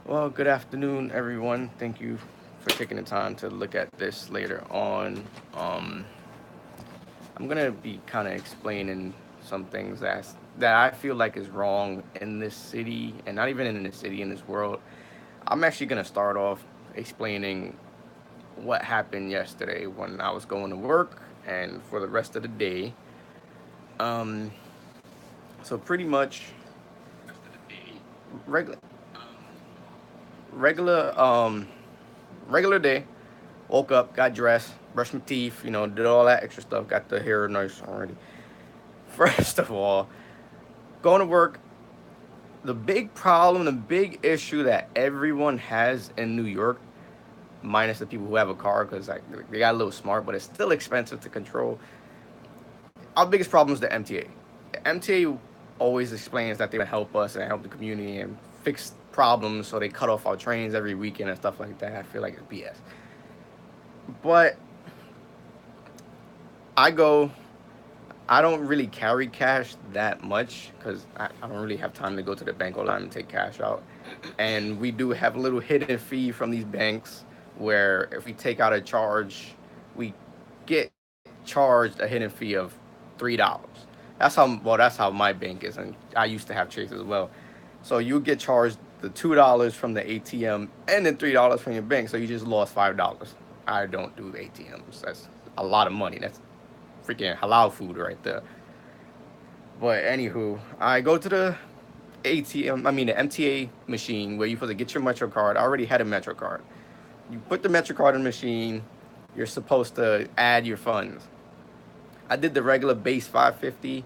Well, good afternoon, everyone. Thank you for taking the time to look at this later on. Um, I'm gonna be kind of explaining some things that I feel like is wrong in this city, and not even in this city, in this world. I'm actually gonna start off explaining what happened yesterday when I was going to work and for the rest of the day. Um, so pretty much regular, regular, regular day. Woke up, got dressed, brushed my teeth, did all that extra stuff, got the hair nice already. First of all, going to work, the big problem, the big issue that everyone has in New York, minus the people who have a car, because like they got a little smart, but it's still expensive to control. Our biggest problem is the MTA. The MTA always explains that they're gonna help us and help the community and fix problems, so they cut off our trains every weekend and stuff like that. I feel like it's BS. But I go I don't really carry cash that much because I don't really have time to go to the bank all the time and take cash out. And we do have a little hidden fee from these banks where if we take out a charge, we get charged a hidden fee of $3. That's how my bank is, and I used to have Chase as well. So you get charged the $2 from the ATM and then $3 from your bank. So you just lost $5. I don't do ATMs. That's a lot of money. That's freaking halal food right there. But anywho, I go to the ATM, I mean the MTA machine where you're supposed to get your Metro card. I already had a Metro card. You put the Metro card in the machine, you're supposed to add your funds. I did the regular base 550.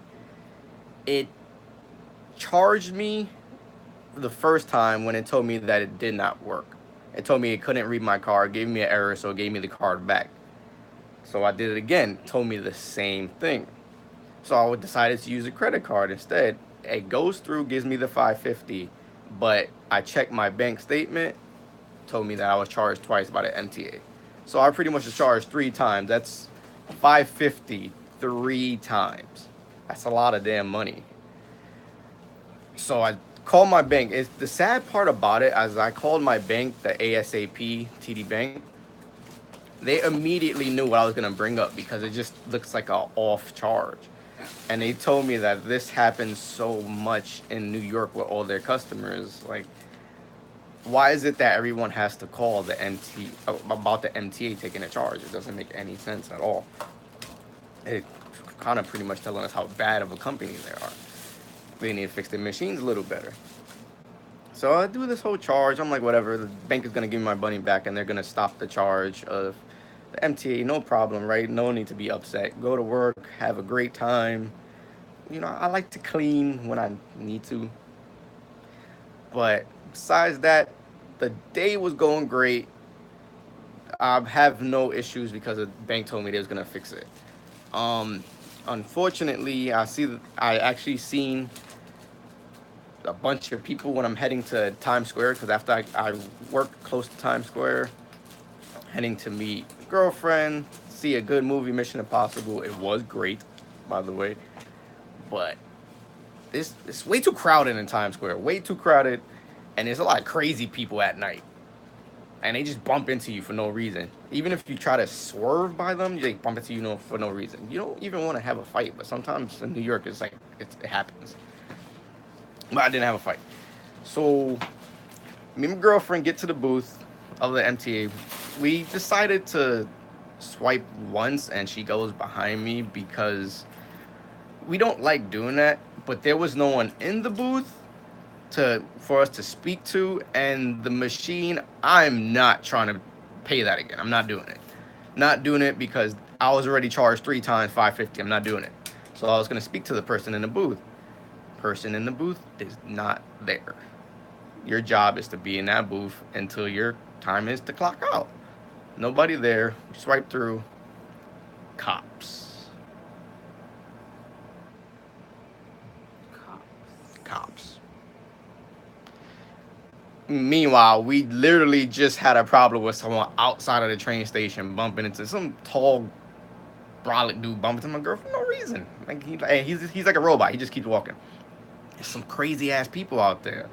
It charged me the first time when it told me that it did not work. It told me it couldn't read my card, gave me an error, so it gave me the card back. So I did it again, told me the same thing. So I decided to use a credit card instead. It goes through, gives me the 550, but I checked my bank statement, told me that I was charged twice by the MTA. So I pretty much was charged 3 times. That's 550 3 times. That's a lot of damn money. So I called my bank. It's the sad part about it, as I called my bank, the ASAP TD Bank. They immediately knew what I was gonna bring up because it just looks like a off charge. And they told me that this happens so much in New York with all their customers. Like, why is it that everyone has to call the MT about the MTA taking a charge? It doesn't make any sense at all. It kind of pretty much telling us how bad of a company they are. They need to fix their machines a little better. So I do this whole charge. I'm like, whatever. The bank is gonna give me my money back, and they're gonna stop the charge of the MTA. No problem, right? No need to be upset. Go to work, have a great time. I like to clean when I need to. But besides that, the day was going great. I have no issues because the bank told me they was gonna fix it. Um, Unfortunately, I actually seen a bunch of people when I'm heading to Times Square because after I work close to Times Square, heading to meet a girlfriend, see a good movie, Mission Impossible. It was great, by the way, but it's way too crowded in Times Square. Way too crowded, and there's a lot of crazy people at night, and they just bump into you for no reason. Even if you try to swerve by them, they bump into you for no reason. You don't even want to have a fight, but sometimes in New York, it's like it happens. But I didn't have a fight, so me and my girlfriend get to the booth of the MTA. We decided to swipe once, and she goes behind me because we don't like doing that. But there was no one in the booth to for us to speak to, and the machine. I'm not trying to pay that again. I'm not doing it. Not doing it because I was already charged 3 times 550. I'm not doing it. So I was gonna speak to the person in the booth. Person in the booth is not there. Your job is to be in that booth until your time is to clock out. Nobody there. Swipe through. Cops. Cops. Cops. Meanwhile, we literally just had a problem with someone outside of the train station bumping into some tall, brolic dude bumping into my girl for no reason. Like he's like a robot. He just keeps walking. There's some crazy ass people out there.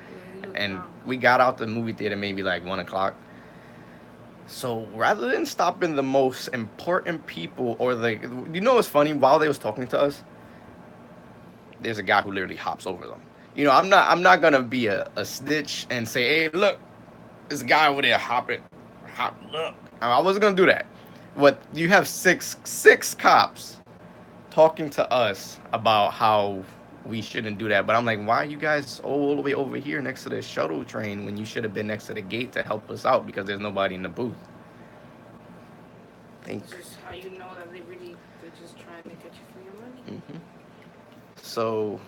and we got out the movie theater maybe like 1 o'clock. So rather than stopping the most important people, or what's funny? While they was talking to us, there's a guy who literally hops over them. I'm not gonna be a snitch and say, hey, look, this guy over there look. I wasn't gonna do that. But you have six cops talking to us about how we shouldn't do that. But I'm like, why are you guys all the way over here next to the shuttle train when you should have been next to the gate to help us out because there's nobody in the booth? Think. It's just how you know that they're just trying to get you for your money. So,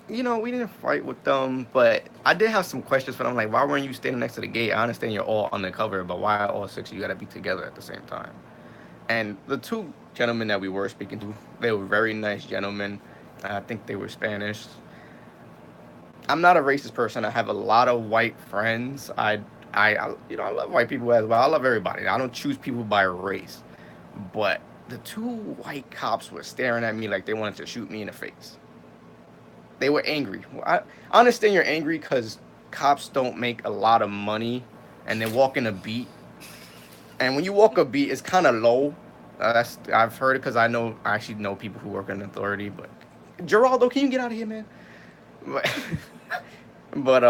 we didn't fight with them, but I did have some questions for them. Like, why weren't you standing next to the gate? I understand you're all undercover, but why all six of you got to be together at the same time? And the two gentlemen that we were speaking to, they were very nice gentlemen. I think they were Spanish. I'm not a racist person. I have a lot of white friends. I love white people as well. I love everybody. I don't choose people by race. But the two white cops were staring at me like they wanted to shoot me in the face. They were angry. I understand you're angry because cops don't make a lot of money and they walk in a beat. And when you walk a beat, it's kind of low. I've heard it because I actually know people who work in authority. But Geraldo, can you get out of here, man? But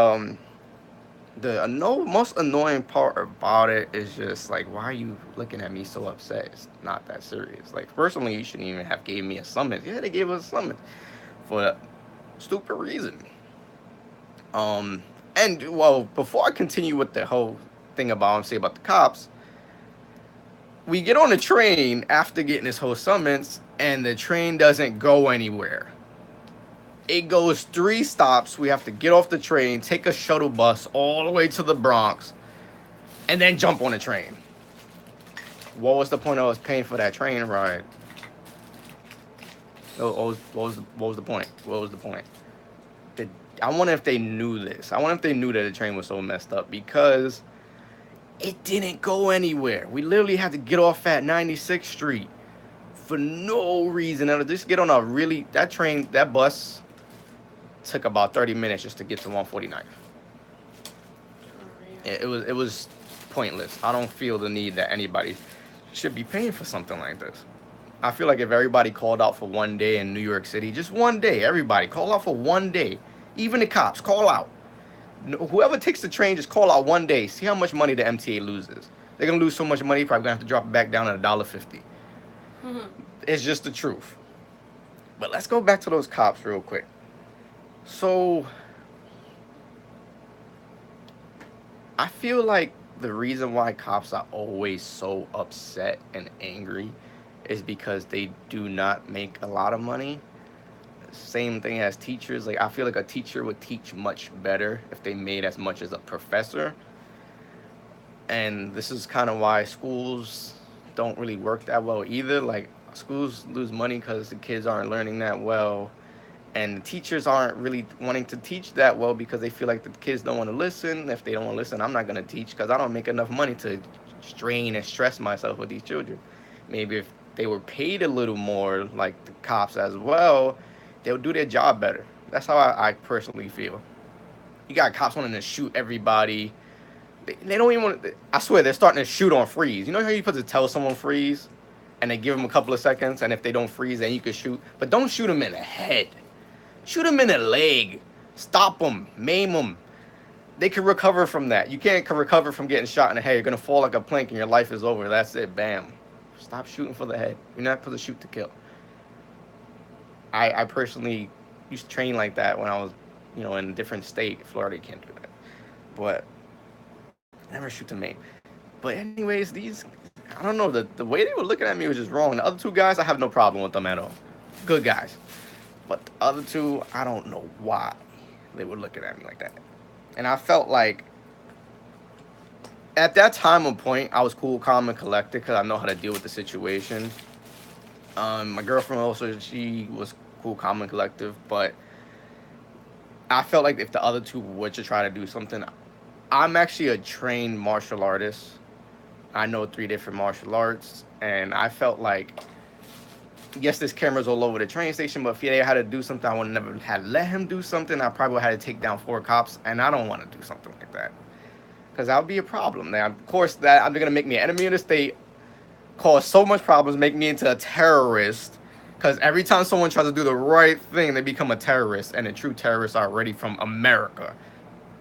the most annoying part about it is just like, why are you looking at me so upset? It's not that serious. Like, personally, you shouldn't even have gave me a summons. Yeah, they gave us a summons for a stupid reason. And well, before I continue with the whole thing about the cops, we get on the train after getting this whole summons, and the train doesn't go anywhere. It goes 3 stops. We have to get off the train, take a shuttle bus all the way to the Bronx, and then jump on the train. What was the point of us paying for that train ride? What was the point? What was the point? I wonder if they knew this. I wonder if they knew that the train was so messed up, because it didn't go anywhere. We literally had to get off at 96th Street for no reason. And just get on that bus took about 30 minutes just to get to 149th. It was pointless. I don't feel the need that anybody should be paying for something like this. I feel like if everybody called out for one day in New York City, just one day, everybody call out for one day. Even the cops, call out. Whoever takes the train, just call out one day. See how much money the MTA loses. They're going to lose so much money, probably going to have to drop it back down to $1.50. It's just the truth. But let's go back to those cops real quick. So, I feel like the reason why cops are always so upset and angry is because they do not make a lot of money. Same thing as teachers. Like, I feel like a teacher would teach much better if they made as much as a professor. And this is kind of why schools don't really work that well either. Like, schools lose money because the kids aren't learning that well. And the teachers aren't really wanting to teach that well because they feel like the kids don't want to listen. If they don't want to listen, I'm not going to teach because I don't make enough money to strain and stress myself with these children. Maybe if they were paid a little more, like the cops as well, they'll do their job better. That's how I personally feel. You got cops wanting to shoot everybody. They don't even want to, I swear, they're starting to shoot on freeze. You know how you put to tell someone freeze? And they give them a couple of seconds, and if they don't freeze, then you can shoot. But don't shoot them in the head. Shoot them in the leg. Stop them. Maim them. They can recover from that. You can't recover from getting shot in the head. You're going to fall like a plank, and your life is over. That's it. Bam. Stop shooting for the head. You're not supposed to shoot to kill. I personally used to train like that when I was, in a different state. Florida, you can't do that. But never shoot to maim. But anyways, I don't know, the way they were looking at me was just wrong. The other 2 guys, I have no problem with them at all. Good guys. But the other 2, I don't know why they were looking at me like that. And I felt like at that time and point, I was cool, calm, and collected because I know how to deal with the situation. My girlfriend also, she was cool, calm, and collective. But I felt like if the other 2 were to try to do something, I'm actually a trained martial artist. I know 3 different martial arts. And I felt like yes, there's cameras all over the train station, but if he had to do something, I would never had let him do something. I probably would have had to take down 4 cops, and I don't want to do something like that because that would be a problem. Now, of course, that I'm gonna make me an enemy of the state, cause so much problems, make me into a terrorist. Because every time someone tries to do the right thing, they become a terrorist, and the true terrorists are already from America.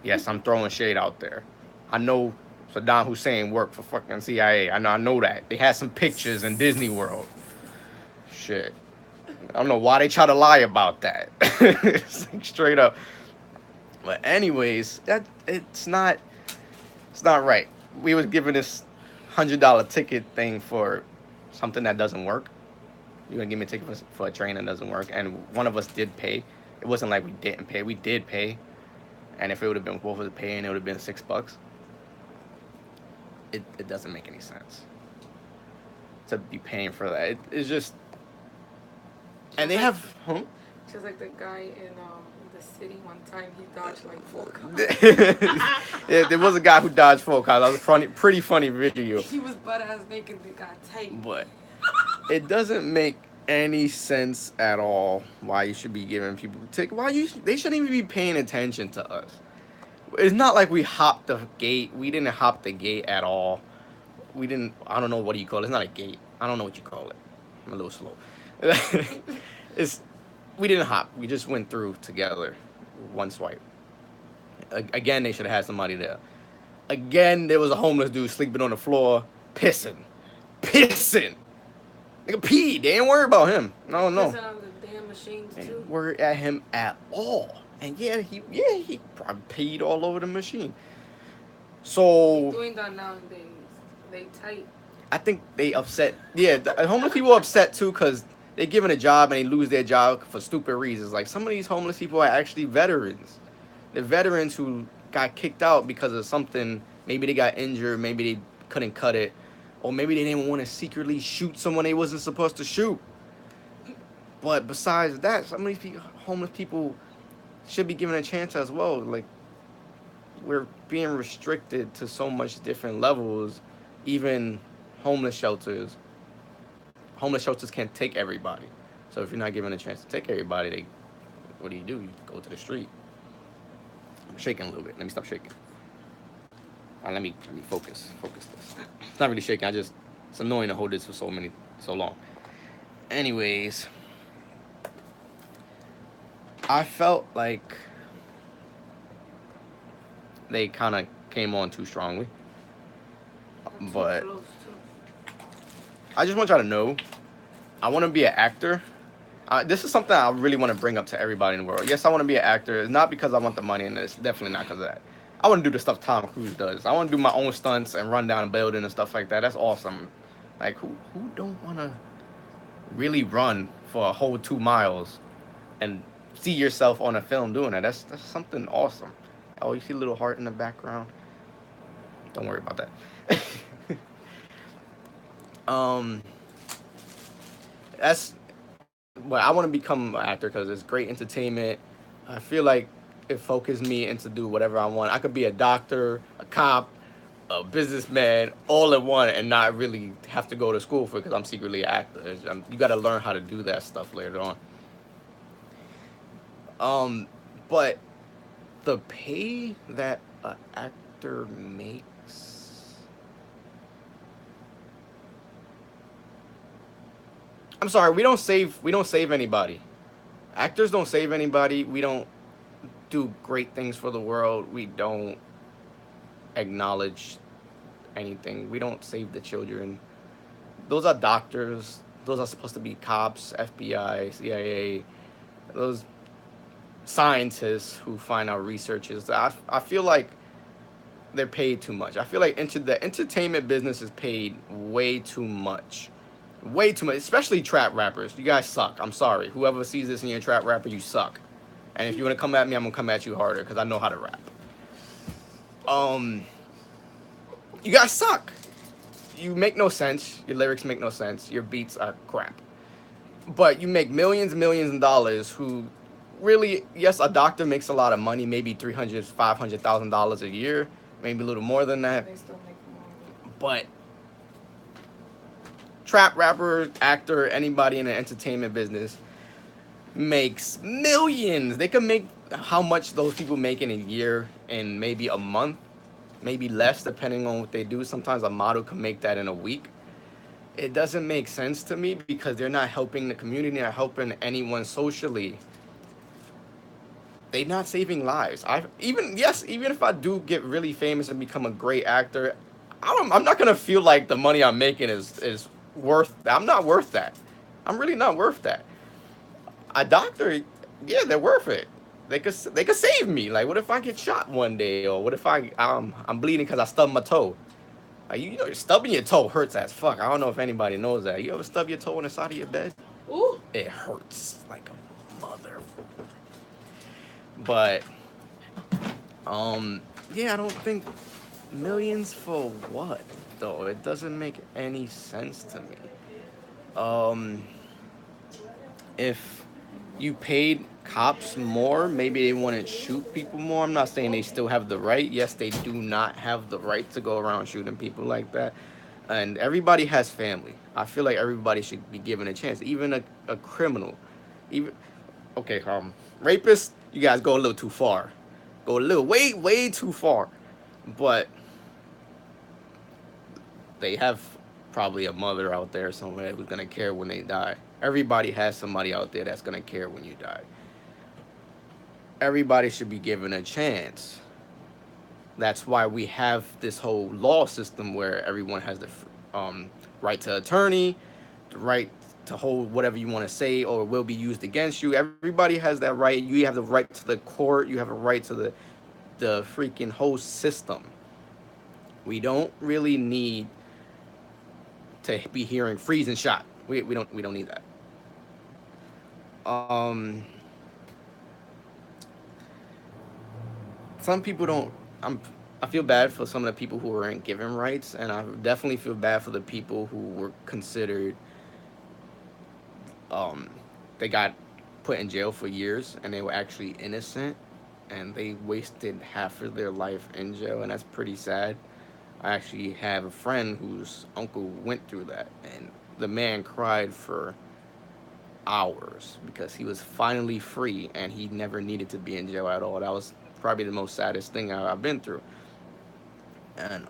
Yes, I'm throwing shade out there. I know Saddam Hussein worked for fucking CIA. I know that. They had some pictures in Disney World. Shit. I don't know why they try to lie about that. It's like straight up. But anyways, that it's not right. We was given this $100 ticket thing for something that doesn't work. You're gonna give me a ticket for a train that doesn't work, and one of us did pay. It wasn't like we didn't pay. We did pay, and if it would have been both of us paying, it would have been $6. It doesn't make any sense to be paying for that. It's just, and they have, huh? Just like the guy in the city one time, he dodged like 4 cops. Yeah, there was a guy who dodged 4 cops. That was a funny, pretty funny video. He was butt ass naked. They got tight. But it doesn't make any sense at all why you should be giving people tickets. They shouldn't even be paying attention to us. It's not like we hopped the gate. We didn't hop the gate at all. We didn't. I don't know what do you call it. It's not a gate. I don't know what you call it. I'm a little slow. It's we didn't hop. We just went through together, one swipe. Again, they should have had somebody there. Again, there was a homeless dude sleeping on the floor, pissing. Nigga pee. They ain't worry about him. No. Listen on the damn machines They too. ain't worry at him at all. And he probably peed all over the machine. So Doing that nowadays. They tight. I think they upset. Yeah, the homeless people are upset too because they're given a job and they lose their job for stupid reasons. Like some of these homeless people are actually veterans. They're veterans who got kicked out because of something. Maybe they got injured. Maybe they couldn't cut it. Or maybe they didn't want to secretly shoot someone they wasn't supposed to shoot. But besides that, some of these homeless people should be given a chance as well. Like, we're being restricted to so much different levels. Even homeless shelters can't take everybody. So if you're not given a chance to take everybody, what do? You go to the street. I'm shaking a little bit. Let me stop shaking. Let me focus this. It's not really shaking. It's annoying to hold this for so long. Anyways, I felt like they kind of came on too strongly. But I just want y'all to know, I want to be an actor. This is something I really want to bring up to everybody in the world. Yes, I want to be an actor. It's not because I want the money, and it's definitely not because of that. I want to do the stuff Tom Cruise does. I want to do my own stunts and run down a building and stuff like that. That's awesome. Like, who don't want to really run for a whole 2 miles and see yourself on a film doing that? That's something awesome. Oh, you see a little heart in the background? Don't worry about that. That's well, I want to become an actor because it's great entertainment. I feel like it focused me into do whatever I want. I could be a doctor, a cop, a businessman, all in one, and not really have to go to school for it because I'm secretly an actor. You got to learn how to do that stuff later on. But the pay that an actor makes, I'm sorry, we don't save anybody. Actors don't save anybody. We don't do great things for the world. We don't acknowledge anything. We don't save the children. Those are doctors. Those are supposed to be cops, FBI, CIA. Those scientists who find out researches. I feel like they're paid too much. I feel like the entertainment business is paid way too much. Way too much, especially trap rappers. You guys suck. I'm sorry. Whoever sees this and you're a trap rapper, you suck. And if you want to come at me, I'm going to come at you harder because I know how to rap. You guys suck. You make no sense. Your lyrics make no sense. Your beats are crap. But you make millions and millions of dollars who really, yes, a doctor makes a lot of money, maybe $300,000, $500,000 a year, maybe a little more than that. They still make more. But trap rapper, actor, anybody in the entertainment business makes millions. They can make how much those people make in a year in maybe a month, maybe less, depending on what they do. Sometimes a model can make that in a week. It doesn't make sense to me because they're not helping the community, they're not helping anyone socially. They're not saving lives. I even yes, even if I do get really famous and become a great actor, I'm not gonna feel like the money I'm making is worth. I'm not worth that. I'm really not worth that. A doctor, yeah, they're worth it. They could save me. Like, what if I get shot one day, or what if I'm bleeding because I stubbed my toe? You know, stubbing your toe hurts as fuck. I don't know if anybody knows that. You ever stub your toe on the side of your bed? Ooh. It hurts like a mother. But yeah, I don't think millions for what though. It doesn't make any sense to me. Um, if you paid cops more, maybe they wouldn't shoot people more. I'm not saying they still have the right. Yes, they do not have the right to go around shooting people like that. And everybody has family. I feel like everybody should be given a chance, even a criminal. Even okay, rapists, you guys go a little too far. Go a little way too far. But they have probably a mother out there somewhere who's gonna care when they die. Everybody has somebody out there that's gonna care when you die. Everybody should be given a chance. That's why we have this whole law system where everyone has the right to attorney, the right to hold whatever you want to say or will be used against you. Everybody has that right. You have the right to the court. You have a right to the freaking whole system. We don't really need to be hearing freeze and shot. We don't need that. Um, some people don't. I feel bad for some of the people who weren't given rights, and I definitely feel bad for the people who were considered. Um, they got put in jail for years, and they were actually innocent, and they wasted half of their life in jail, and that's pretty sad. I actually have a friend whose uncle went through that, and the man cried for hours because he was finally free and he never needed to be in jail at all. That was probably the most saddest thing I've been through. And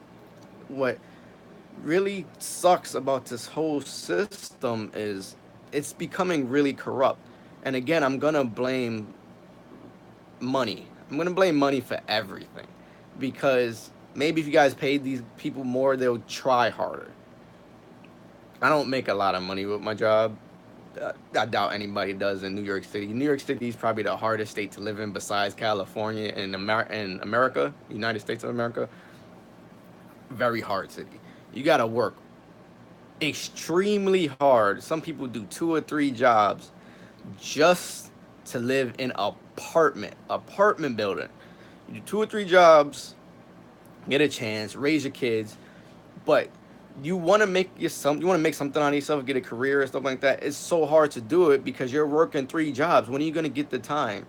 what really sucks about this whole system is it's becoming really corrupt. And again, I'm gonna blame money. I'm gonna blame money for everything because maybe if you guys paid these people more, they'll try harder. I don't make a lot of money with my job. I doubt anybody does in New York City. New York City is probably the hardest state to live in besides California and America, United States of America. Very hard city. You gotta work extremely hard. Some people do 2 or 3 jobs just to live in apartment building. You do 2 or 3 jobs, get a chance, raise your kids, but you want to make something out of yourself, get a career and stuff like that. It's so hard to do it because you're working 3 jobs. When are you gonna get the time?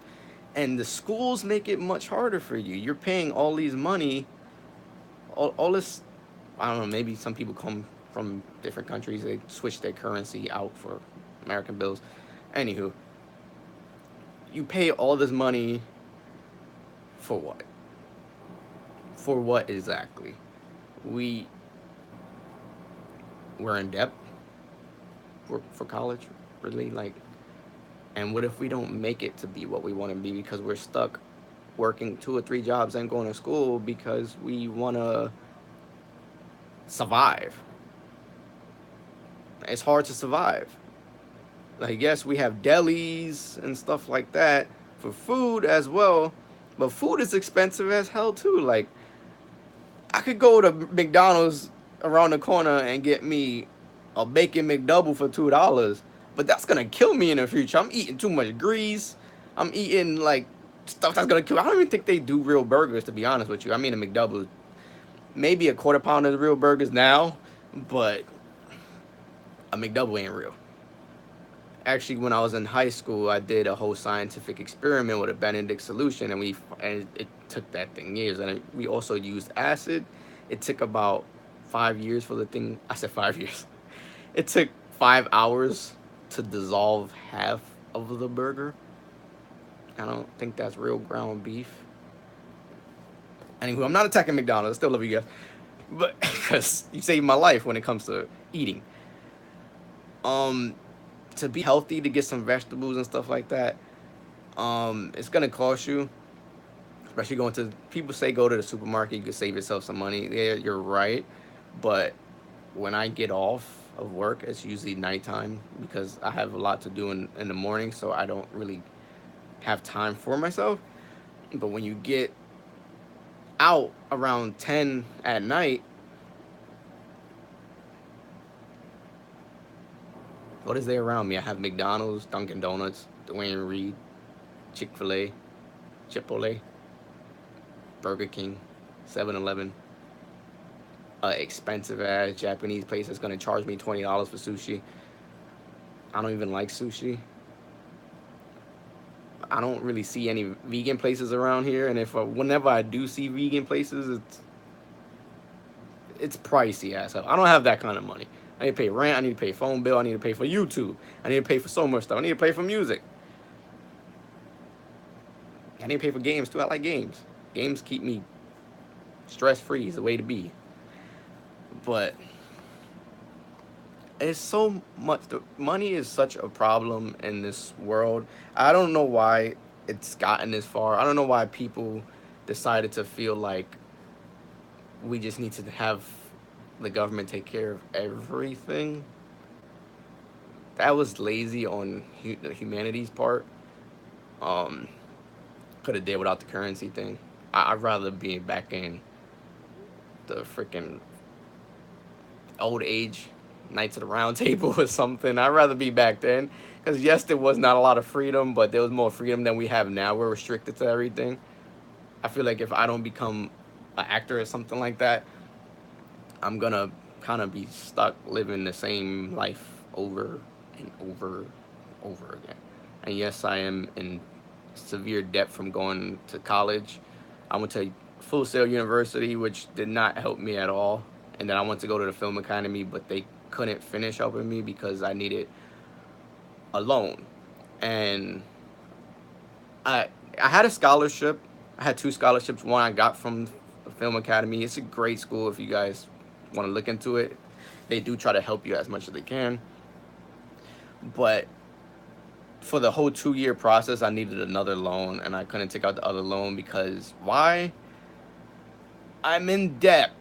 And the schools make it much harder for you. You're paying all these money, all this. I don't know. Maybe some people come from different countries. They switch their currency out for American bills. Anywho, you pay all this money for what? For what exactly? We we're in debt for college, really. Like, and what if we don't make it to be what we want to be because we're stuck working 2 or 3 jobs and going to school because we want to survive? It's hard to survive. Like, yes, we have delis and stuff like that for food as well, but food is expensive as hell too. Like, I could go to McDonald's around the corner and get me a bacon McDouble for $2, but that's gonna kill me in the future. I'm eating too much grease. I'm eating like stuff that's gonna kill. I don't even think they do real burgers, to be honest with you. I mean, a McDouble, maybe a quarter pound of real burgers now, but a McDouble ain't real. Actually, when I was in high school, I did a whole scientific experiment with a Benedict solution, and it took that thing years. And we also used acid. It took about 5 years for the thing. I said 5 years. It took 5 hours to dissolve half of the burger. I don't think that's real ground beef. Anywho, I'm not attacking McDonald's. I still love you guys, but because you saved my life when it comes to eating. Um, to be healthy, to get some vegetables and stuff like that, it's gonna cost you. Especially going to people say go to the supermarket, you can save yourself some money. Yeah, you're right, but when I get off of work, it's usually nighttime because I have a lot to do in the morning, so I don't really have time for myself. But when you get out around 10 at night, what is there around me? I have McDonald's, Dunkin' Donuts, Dwayne Reed, Chick-fil-A, Chipotle, Burger King, 7-Eleven, expensive ass Japanese place that's gonna charge me $20 for sushi. I don't even like sushi. I don't really see any vegan places around here, and if whenever I do see vegan places, it's pricey ass hell. I don't have that kind of money. I need to pay rent. I need to pay phone bill. I need to pay for YouTube. I need to pay for so much stuff. I need to pay for music. I need to pay for games too. I like games. Games keep me stress free. Is the way to be. But it's so much. The money is such a problem in this world. I don't know why it's gotten this far. I don't know why people decided to feel like we just need to have the government take care of everything. That was lazy on humanity's part. Um, could have did without the currency thing. I'd rather be back in the freaking old age Knights of the Round Table or something. I'd rather be back then. Because yes, there was not a lot of freedom, but there was more freedom than we have now. We're restricted to everything. I feel like if I don't become an actor or something like that, I'm gonna kind of be stuck living the same life over and over again. And yes, I am in severe debt from going to college. I went to Full Sail University, which did not help me at all. And then I went to go to the Film Academy, but they couldn't finish helping me because I needed a loan. And I had a scholarship. I had two scholarships. One I got from the Film Academy. It's a great school if you guys want to look into it. They do try to help you as much as they can. But for the whole 2 year process, I needed another loan, and I couldn't take out the other loan because why? I'm in debt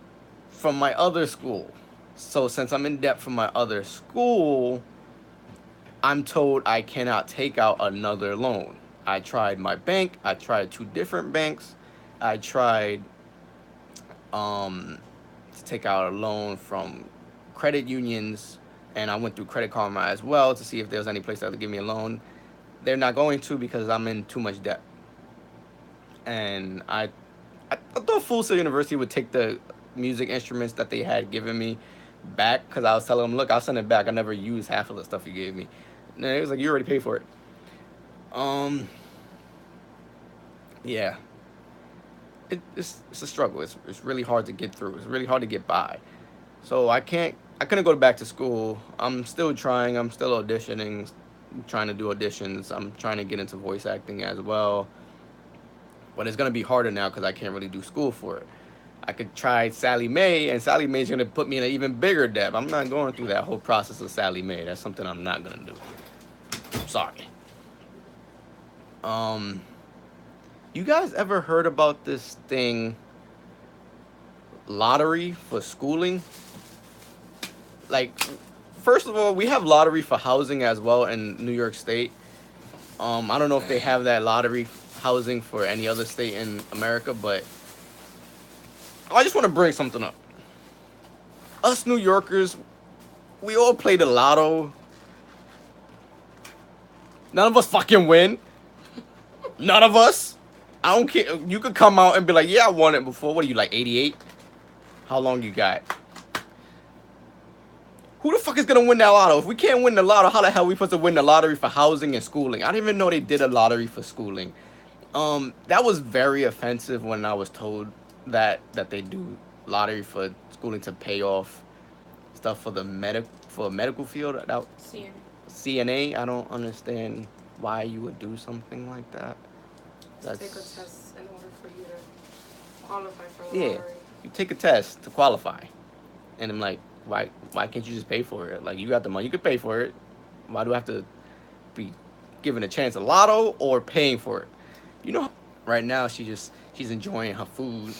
from my other school. So since I'm in debt from my other school, I'm told I cannot take out another loan. I tried my bank. I tried two different banks. I tried to take out a loan from credit unions, and I went through Credit Karma as well to see if there was any place that would give me a loan. They're not going to because I'm in too much debt. And I thought Full Sail University would take the music instruments that they had given me back because I was telling them, look, I'll send it back. I never used half of the stuff you gave me. And it was like, you already paid for it. Um, yeah, it's a struggle. It's really hard to get through. It's really hard to get by. So I couldn't go back to school. I'm still trying. I'm still auditioning, trying to do auditions. I'm trying to get into voice acting as well. But it's gonna be harder now because I can't really do school for it. I could try Sally Mae, and Sally Mae's gonna put me in an even bigger debt. I'm not going through that whole process of Sally Mae. That's something I'm not gonna do. Sorry. Um, you guys ever heard about this thing, lottery for schooling? Like, first of all, we have lottery for housing as well in New York State. I don't know if they have that lottery housing for any other state in America, but I just want to bring something up. Us New Yorkers, we all play the lotto. None of us fucking win. None of us. I don't care. You could come out and be like, yeah, I won it before. What are you, like 88? How long you got? Who the fuck is gonna win that lotto? If we can't win the lotto, how the hell are we supposed to win the lottery for housing and schooling? I didn't even know they did a lottery for schooling. That was very offensive when I was told that they do lottery for schooling to pay off stuff for the medical field. That CNA. CNA. I don't understand why you would do something like that. To take a That's test in order for you to qualify for the yeah. lottery. You take a test to qualify, and I'm like, why can't you just pay for it? Like you got the money, you could pay for it. Why do I have to be given a chance at lotto or paying for it? You know, right now she's enjoying her food.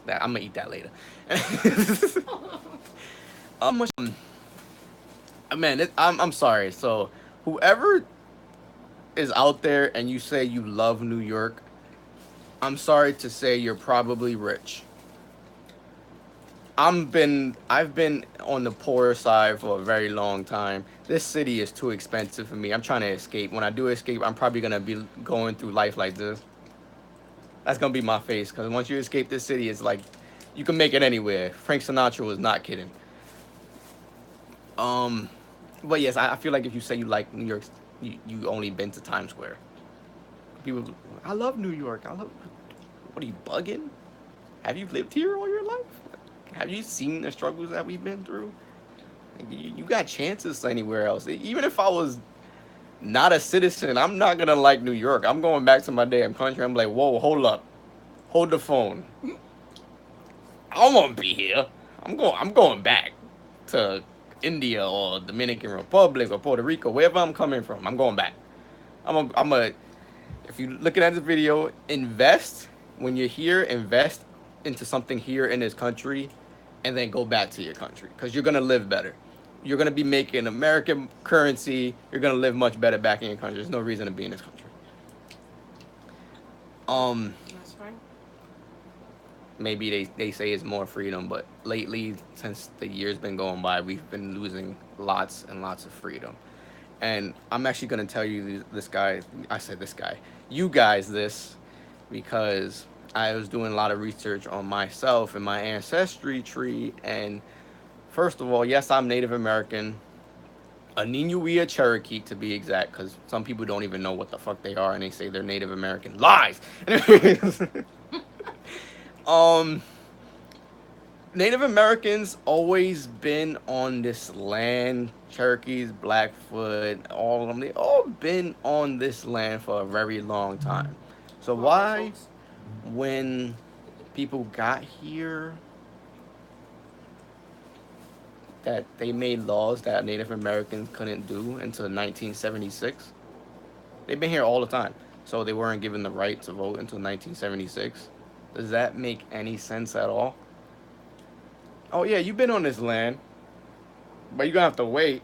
That I'm gonna eat that later. Much, man, I'm sorry. So whoever is out there and you say you love New York, I'm sorry to say you're probably rich. I've been on the poorer side for a very long time. This city is too expensive for me. I'm trying to escape. When I do escape, I'm probably gonna be going through life like this. That's gonna be my face. Cause once you escape this city, it's like you can make it anywhere. Frank Sinatra was not kidding. Um, but yes, I feel like if you say you like New York, you only been to Times Square. People, I love New York. I love. What are you bugging? Have you lived here all your life? Have you seen the struggles that we've been through? Like, you got chances anywhere else. Even if I was not a citizen, I'm not gonna like New York. I'm going back to my damn country. I'm like, whoa, hold up, hold the phone. I won't be here. I'm going back to India or Dominican Republic or Puerto Rico, wherever I'm coming from. I'm going back. I'm a. If you're looking at this video, invest when you're here. Invest into something here in this country, and then go back to your country because you're gonna live better. You're gonna be making American currency. You're gonna live much better back in your country. There's no reason to be in this country. Um, That's right. maybe they say it's more freedom, but lately, since the years been going by, we've been losing lots and lots of freedom. And I'm actually gonna tell you this guy. I said this guy, you guys, this because I was doing a lot of research on myself and my ancestry tree. And first of all, yes, I'm Native American, a Ninuia Cherokee to be exact, because some people don't even know what the fuck they are, and they say they're Native American. Lies. um, Native Americans always been on this land. Cherokees, Blackfoot, all of them. They all been on this land for a very long time. So Well, white why, folks. when people got here, that they made laws that Native Americans couldn't do until 1976? They've been here all the time. So they weren't given the right to vote until 1976. Does that make any sense at all? Oh yeah, you've been on this land, but you're gonna have to wait.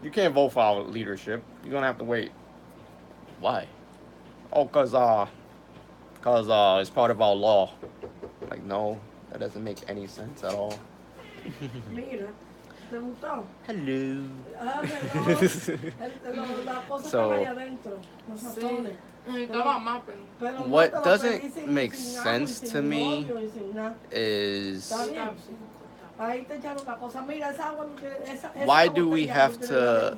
You can't vote for our leadership. You're gonna have to wait. Why? Oh, cause it's part of our law. Like no, that doesn't make any sense at all. Mira, ¿te gustó? Hello. Ah, las cosas están ahí So adentro, los Sí. ratones. Necesitaba más, pero. Pero no te what lo doesn't pedí make sin agua y sense sin to me odio y sin nada. is Está bien. Ah, sí. Ahí te echaron la cosa. Mira, esa agua, esa why do we botella have tú tienes to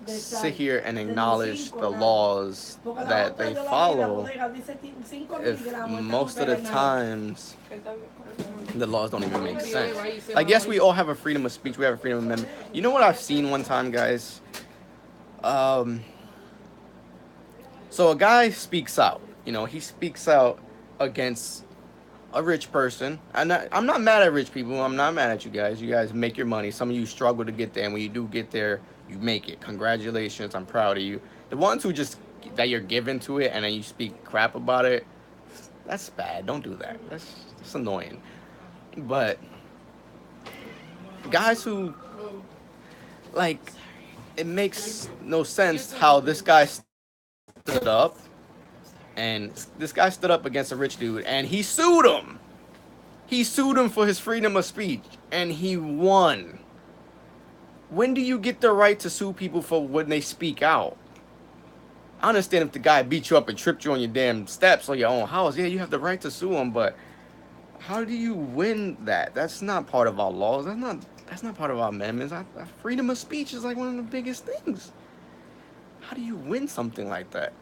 de sal, sit here and de acknowledge cinco the nada. laws Porque la that they botella de la follow bodega dice 5 if miligramos. Esta most no of the tiene nada. times Que está bien. the laws don't even make Sí, sense? ahí se Like va, yes, ahí we se- all have a freedom of speech, we have a freedom of amendment. You know what I've seen one time, guys? Um, so a guy speaks out. You know, he speaks out against a rich person. I'm not mad at rich people. I'm not mad at you guys. You guys make your money. Some of you struggle to get there, and when you do get there, you make it. Congratulations. I'm proud of you. The ones who just that you're given to it and then you speak crap about it, that's bad. Don't do that. That's annoying. But guys who like it makes no sense how this guy stood up and this guy stood up against a rich dude and he sued him. He sued him for his freedom of speech and he won. When do you get the right to sue people for when they speak out? I understand if the guy beat you up and tripped you on your damn steps or your own house. Yeah, you have the right to sue him, but how do you win that? That's not part of our laws. That's not part of our amendments. Freedom of speech is like one of the biggest things. How do you win something like that?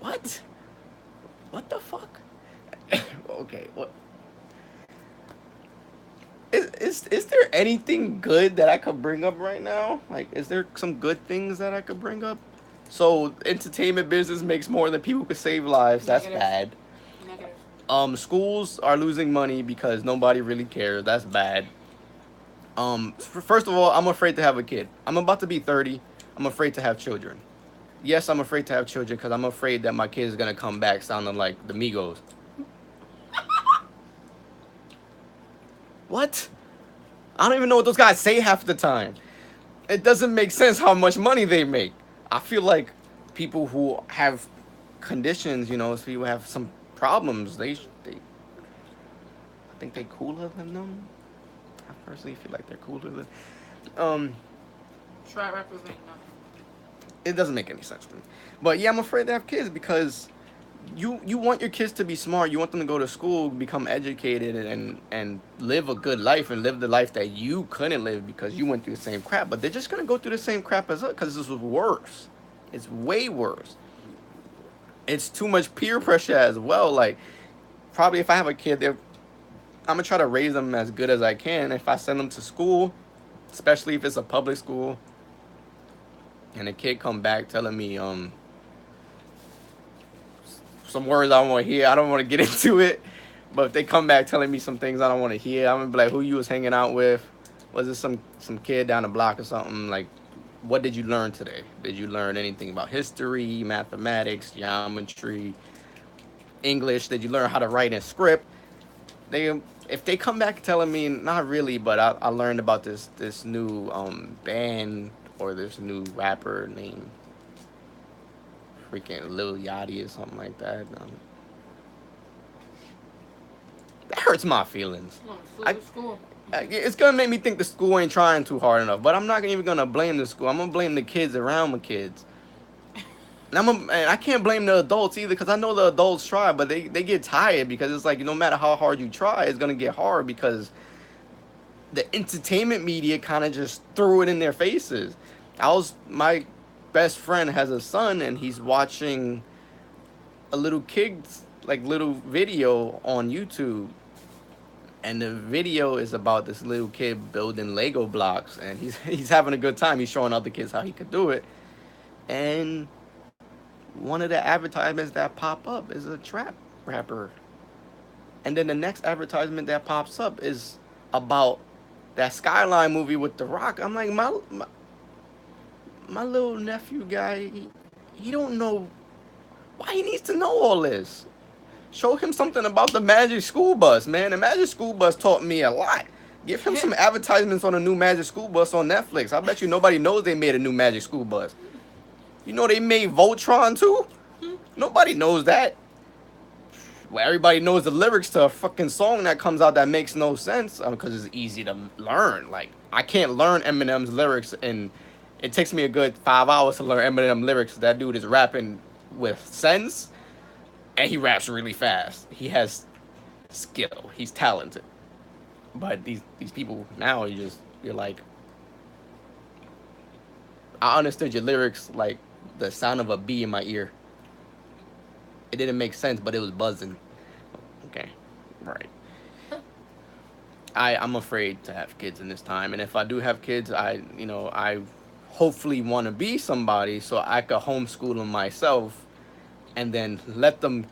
What? What the fuck? Okay, what? Is there anything good that I could bring up right now? Like, is there some good things that I could bring up? So, entertainment business makes more than people could save lives. That's Negative. bad. Negative. Schools are losing money because nobody really cares. That's bad. First of all, I'm afraid to have a kid. I'm about to be 30. I'm afraid to have children. Yes, I'm afraid to have children because I'm afraid that my kid is gonna come back sounding like the Migos. What? I don't even know what those guys say half the time. It doesn't make sense how much money they make. I feel like people who have conditions, you know, if people have some problems, I think they cooler than them. I personally feel like they're cooler than. Um, Try representing nothing. it doesn't make any sense to me. But yeah, I'm afraid to have kids because you want your kids to be smart. You want them to go to school, become educated, and live a good life and live the life that you couldn't live because you went through the same crap. But they're just gonna go through the same crap as us because this was worse. It's way worse. It's too much peer pressure as well. Like probably if I have a kid, I'm gonna try to raise them as good as I can. If I send them to school, especially if it's a public school, and a kid come back telling me some words I don't want to hear. I don't want to get into it, but if they come back telling me some things I don't want to hear, I'm gonna be like, "Who you was hanging out with? Was it some kid down the block or something? Like, what did you learn today? Did you learn anything about history, mathematics, geometry, English? Did you learn how to write in script?" If they come back telling me not really, but I learned about this new band or this new rapper named freaking Lil Yachty or something like that. That hurts my feelings. School. It's gonna make me think the school ain't trying too hard enough. But I'm not even gonna blame the school. I'm gonna blame the kids around the kids. And I can't blame the adults either because I know the adults try, but they get tired because it's like no matter how hard you try, it's gonna get hard because the entertainment media kind of just threw it in their faces. My best friend has a son and he's watching a little kid's like little video on YouTube, and the video is about this little kid building Lego blocks, and he's having a good time. He's showing other kids how he could do it, and one of the advertisements that pop up is a trap rapper, and then the next advertisement that pops up is about that Skyline movie with The Rock. I'm like, my little nephew guy, he don't know why he needs to know all this. Show him something about the Magic School Bus, man. The Magic School Bus taught me a lot. Give him some advertisements on a new Magic School Bus on Netflix. I bet you nobody knows they made a new Magic School Bus. You know they made Voltron too? Nobody knows that. Well, everybody knows the lyrics to a fucking song that comes out that makes no sense because it's easy to learn. Like, I can't learn Eminem's lyrics, and it takes me a good 5 hours to learn Eminem lyrics. That dude is rapping with sense, and he raps really fast. He has skill. He's talented. But these people now, you're like, I understood your lyrics like the sound of a bee in my ear. It didn't make sense, but it was buzzing. Okay, right. I'm afraid to have kids in this time, and if I do have kids, I hopefully want to be somebody so I could homeschool them myself, and then let them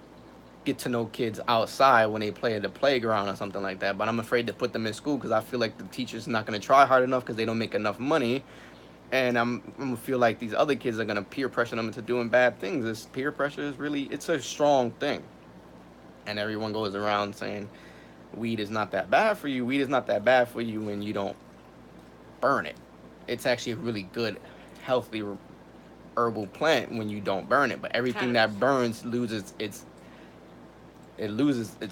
get to know kids outside when they play at the playground or something like that. But I'm afraid to put them in school because I feel like the teacher's not going to try hard enough because they don't make enough money. And I'm gonna feel like these other kids are gonna peer pressure them into doing bad things. This peer pressure is it's a strong thing. And everyone goes around saying weed is not that bad for you. Weed is not that bad for you when you don't burn it. It's actually a really good, healthy herbal plant when you don't burn it. But everything that burns loses its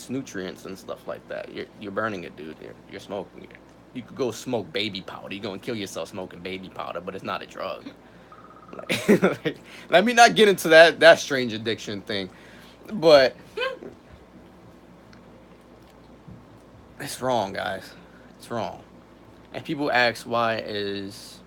nutrients and stuff like that. You're burning it, dude. You're smoking it. You could go smoke baby powder. You're gonna kill yourself smoking baby powder, but it's not a drug. Like, let me not get into that strange addiction thing, but it's wrong, guys. It's wrong. And people ask, why is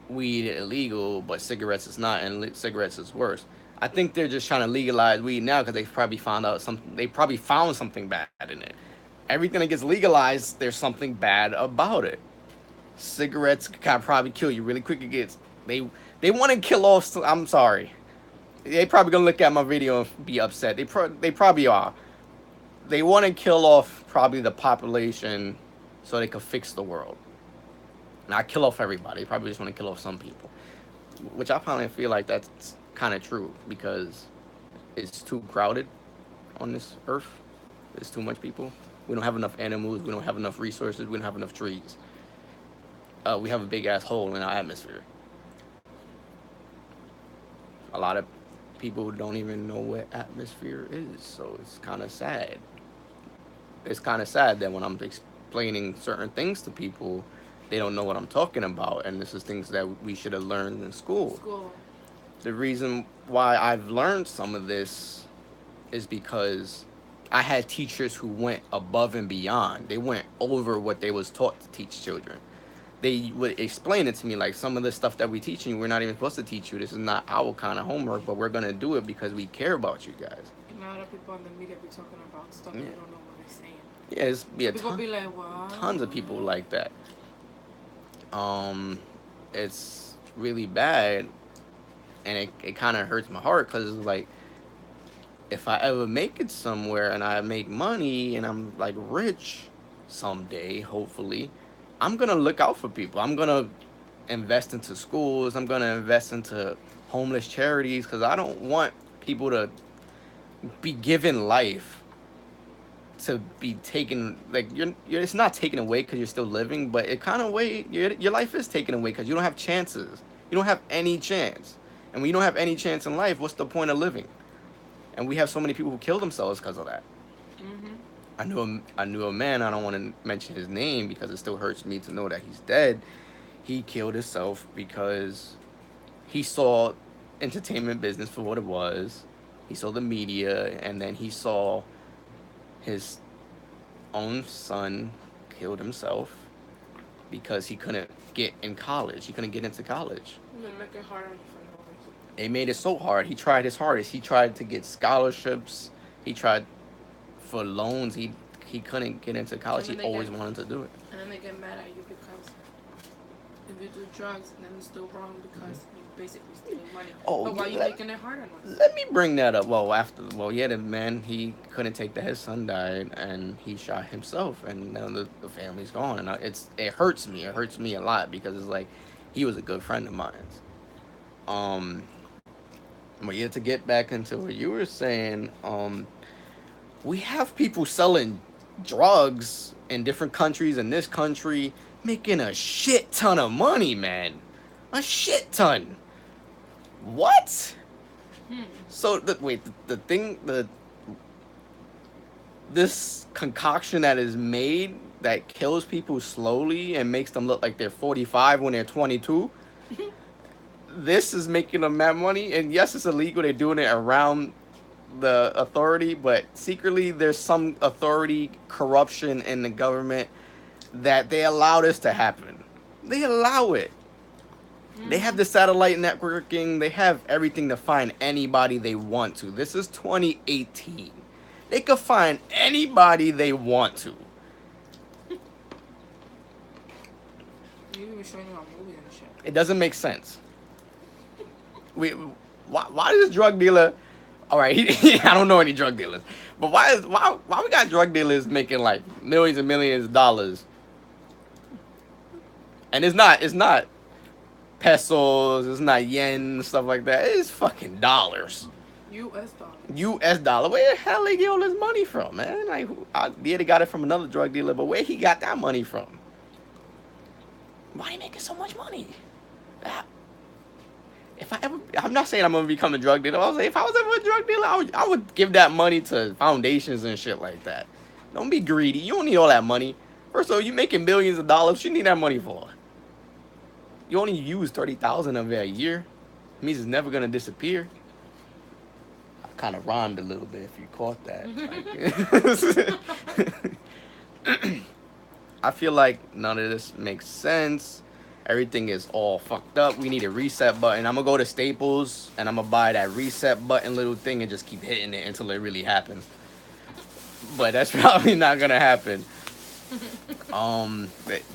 weed illegal but cigarettes is not, and cigarettes is worse? I think they're just trying to legalize weed now because they probably found out something. They probably found something bad in it. Everything that gets legalized, there's something bad about it. Cigarettes can probably kill you really quick. It gets they want to kill off. I'm sorry. They probably gonna look at my video and be upset. They probably are. They want to kill off probably the population so they could fix the world. Not kill off everybody. They probably just want to kill off some people, which I finally feel like that's kind of true because it's too crowded on this earth. There's too much people. We don't have enough animals. We don't have enough resources. We don't have enough trees. We have a big ass hole in our atmosphere. A lot of people don't even know what atmosphere is, so it's kind of sad. It's kind of sad that when I'm explaining certain things to people, they don't know what I'm talking about, and this is things that we should have learned in school. School. The reason why I've learned some of this is because I had teachers who went above and beyond. They went over what they was taught to teach children. They would explain it to me like some of the stuff that we teaching you, we're not even supposed to teach you. This is not our kind of homework, but we're gonna do it because we care about you guys. And a lot of people on the media be talking about stuff Yeah. they don't know what they're saying. Yeah, People be like, what? tons of people like that. It's really bad, and it kind of hurts my heart because it's like if I ever make it somewhere and I make money and I'm like rich someday, hopefully, I'm gonna look out for people. I'm gonna invest into schools. I'm gonna invest into homeless charities because I don't want people to be given life to be taken. Like it's not taken away because you're still living, but it kind of way your life is taken away because you don't have chances. You don't have any chance, and when you don't have any chance in life, what's the point of living? And we have so many people who kill themselves because of that. Mm-hmm. I knew a man. I don't want to mention his name because it still hurts me to know that he's dead. He killed himself because he saw entertainment business for what it was. He saw the media, and then he saw his own son killed himself because he couldn't get in college. He couldn't get into college. They make it hard on you for no reason. They made it so hard. He tried his hardest. He tried to get scholarships. He tried for loans. He couldn't get into college. He always wanted to do it. And then they get mad at you because if you do drugs, then it's still wrong because you basically stealing money. Oh, but why are you let- making it hard on us? Let me bring that up. Yeah, the man, he couldn't take that his son died, and he shot himself, and now the family's gone, and it hurts me. It hurts me a lot because it's like he was a good friend of mine. But yeah, to get back into what you were saying, we have people selling drugs in different countries, in this country, making a shit ton of money, man. A shit ton. What? So this concoction that is made that kills people slowly and makes them look like they're 45 when they're 22. This is making them mad money, and yes, it's illegal. They're doing it around the authority, but secretly there's some authority corruption in the government that they allow this to happen. They allow it. They have the satellite networking. They have everything to find anybody they want to. This is 2018. They could find anybody they want to. You even showing you on movies and shit. It doesn't make sense. Why does this drug dealer? All right, I don't know any drug dealers, but why we got drug dealers making like millions and millions of dollars? And it's not pesos, it's not yen, stuff like that. It's fucking dollars. U.S. dollars. U.S. dollar. Where the hell they get all this money from, man? Like, yeah, they got it from another drug dealer, but where he got that money from? Why he making so much money? I'm not saying I'm gonna become a drug dealer. I was like, if I was ever a drug dealer, I would give that money to foundations and shit like that. Don't be greedy. You don't need all that money. First of all, you making billions of dollars. What you need that money for? You only use 30,000 of it a year. It means it's never gonna disappear. I kind of rhymed a little bit if you caught that. I feel like none of this makes sense. everything is all fucked up. We need a reset button. I'm gonna go to Staples and I'm gonna buy that reset button little thing and just keep hitting it until it really happens. But that's probably not gonna happen.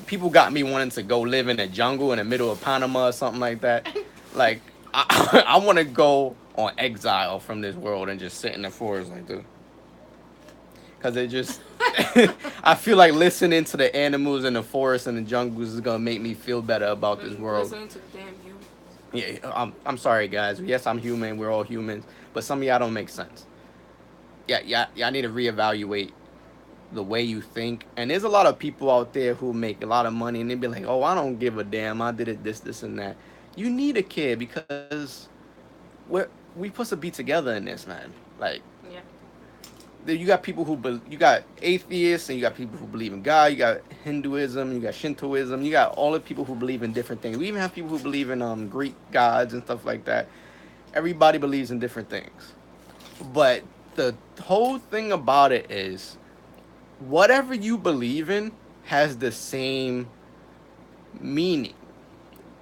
People got me wanting to go live in a jungle in the middle of Panama or something like that. Like I want to go on exile from this world and just sit in the forest like this. Cause it just, I feel like listening to the animals in the forest and the jungles is gonna make me feel better about this world. Listening to the damn human. Yeah, I'm sorry guys. Yes, I'm human. We're all humans, but some of y'all don't make sense. Yeah, y'all need to reevaluate the way you think. And there's a lot of people out there who make a lot of money and they be like, oh, I don't give a damn. I did it this, and that. You need a kid because we supposed to be together in this, man. Like, yeah. You got people you got atheists and you got people who believe in God. You got Hinduism, you got Shintoism. You got all the people who believe in different things. We even have people who believe in Greek gods and stuff like that. Everybody believes in different things. But the whole thing about it is whatever you believe in has the same meaning.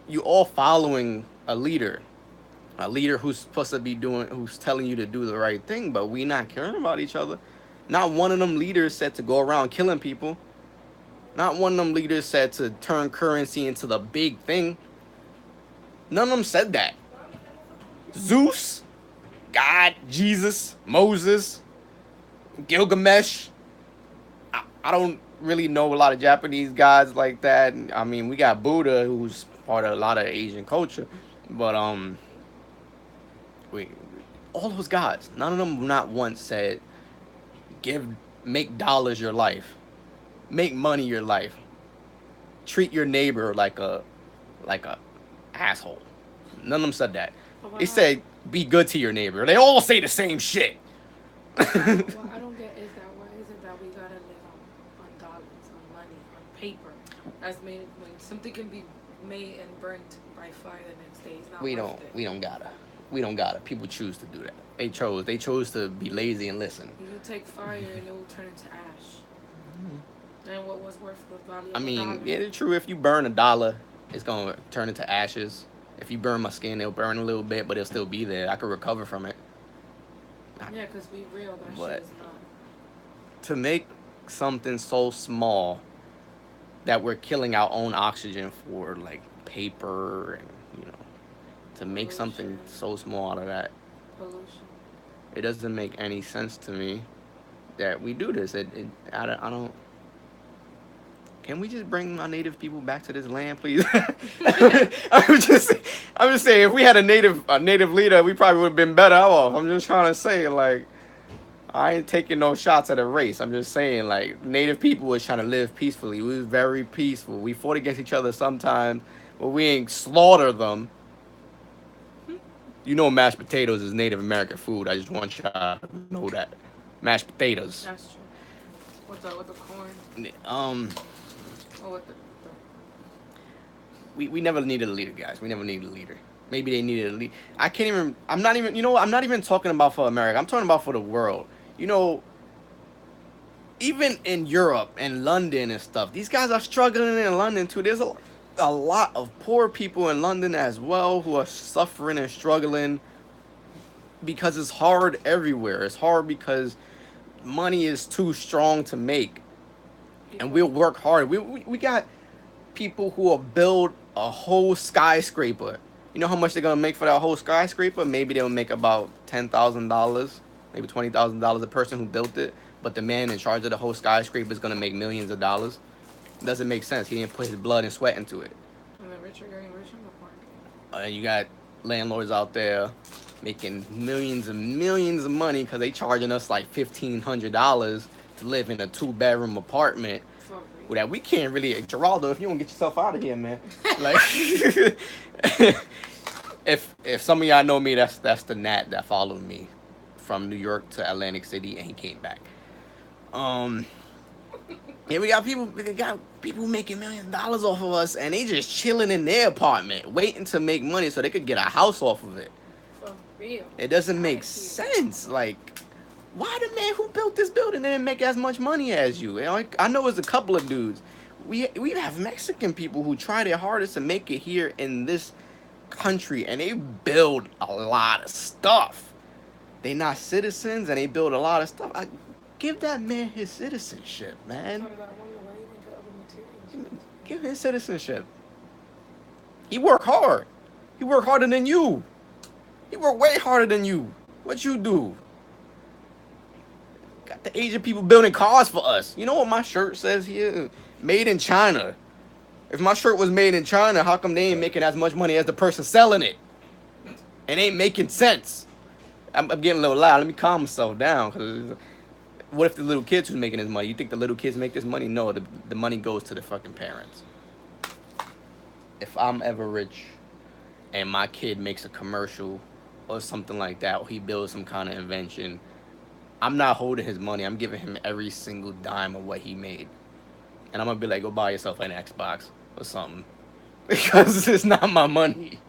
You all following a leader who's supposed to be who's telling you to do the right thing, but we not caring about each other. Not one of them leaders said to go around killing people. Not one of them leaders said to turn currency into the big thing. None of them said that. Zeus, God, Jesus, Moses, Gilgamesh. I don't really know a lot of Japanese gods like that. I mean, we got Buddha, who's part of a lot of Asian culture, but all those gods, none of them not once said, make dollars your life, make money your life, treat your neighbor like a asshole. None of them said that. They said, be good to your neighbor. They all say the same shit. What I don't get is that why is it that we gotta live on dollars, on money, on paper? That's made when something can be made and burnt by fire the next day. It's not We don't gotta. People choose to do that. They chose to be lazy and listen. You take fire and it will turn into ash. Mm-hmm. And what was worth the value? I mean, yeah, it's true. If you burn $1, it's gonna turn into ashes. If you burn my skin, it'll burn a little bit, but it'll still be there. I could recover from it. Yeah, because we real that shit is not. To make something so small that we're killing our own oxygen for, like paper, and to make something so small out of that, it doesn't make any sense to me that we do this. I don't. Can we just bring my native people back to this land, please? I'm just saying, if we had a native leader, we probably would have been better off. I'm just trying to say, like, I ain't taking no shots at a race. I'm just saying, like, native people was trying to live peacefully. We was very peaceful. We fought against each other sometimes, but we ain't slaughter them. You know, mashed potatoes is Native American food. I just want y'all to know that. Mashed potatoes. That's true. With the corn. Oh, we never needed a leader, guys. We never needed a leader. Maybe they needed a leader. I'm not even talking about for America. I'm talking about for the world. Even in Europe and London and stuff, these guys are struggling in London too. There's a lot of poor people in London as well who are suffering and struggling because it's hard everywhere. It's hard because money is too strong to make. And we'll work hard. We got people who will build a whole skyscraper. You know how much they're going to make for that whole skyscraper? Maybe they'll make about $10,000, maybe $20,000 a person who built it. But the man in charge of the whole skyscraper is going to make millions of dollars. It doesn't make sense. He didn't put his blood and sweat into it. And the rich are getting richer in the poor. You got landlords out there making millions and millions of money because they charging us like $1,500 to live in a 2-bedroom apartment that we can't really. Geraldo, if you don't get yourself out of here, man. Like, if some of y'all know me, that's the Nat that followed me from New York to Atlantic City and he came back. Yeah, we got people making millions of dollars off of us, and they just chilling in their apartment, waiting to make money so they could get a house off of it. For real. It doesn't make sense. Like, why the man who built this building didn't make as much money as you? I know it's a couple of dudes. we have Mexican people who try their hardest to make it here in this country, and they build a lot of stuff. They not citizens, and they build a lot of stuff. Give that man his citizenship, man. Give his citizenship. He work hard. He work harder than you. He work way harder than you. What you do? Got the Asian people building cars for us. You know what my shirt says here? Made in China. If my shirt was made in China, how come they ain't making as much money as the person selling it? It ain't making sense. I'm getting a little loud. Let me calm myself down. Cause what if the little kids who's making this money? You think the little kids make this money? No, the money goes to the fucking parents. If I'm ever rich and my kid makes a commercial or something like that, or he builds some kind of invention, I'm not holding his money. I'm giving him every single dime of what he made. And I'm going to be like, go buy yourself an Xbox or something. Because it's not my money.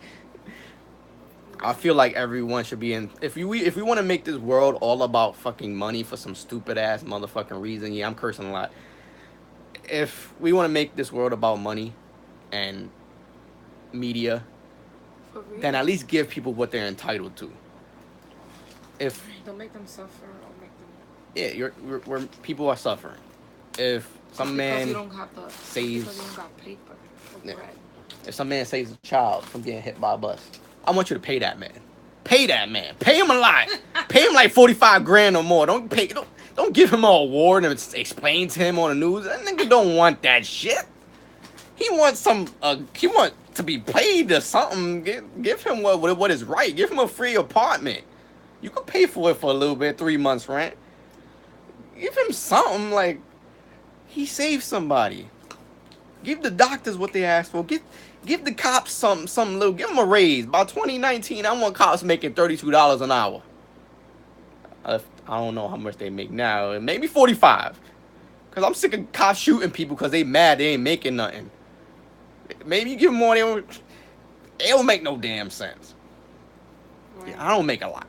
I feel like everyone should be in. If we want to make this world all about fucking money for some stupid ass motherfucking reason, yeah, I'm cursing a lot. If we want to make this world about money and media, then at least give people what they're entitled to. If don't make them suffer or make them. Yeah, we're people are suffering. If some man you don't have the, saves, because you don't got paper or bread. If some man saves a child from getting hit by a bus, I want you to pay that man. Pay that man. Pay him a lot. Pay him like 45 grand or more. Don't give him an award and explain to him on the news. That nigga don't want that shit. He wants he want to be paid or something. Give him what is right. Give him a free apartment. You can pay for it for a little bit, 3 months rent. Give him something, like he saved somebody. Give the doctors what they asked for. Give the cops something little. Give them a raise. By 2019, I want cops making $32 an hour. I don't know how much they make now. Maybe 45. Because I'm sick of cops shooting people because they mad they ain't making nothing. Maybe you give them more. It don't make no damn sense. Right. Yeah, I don't make a lot.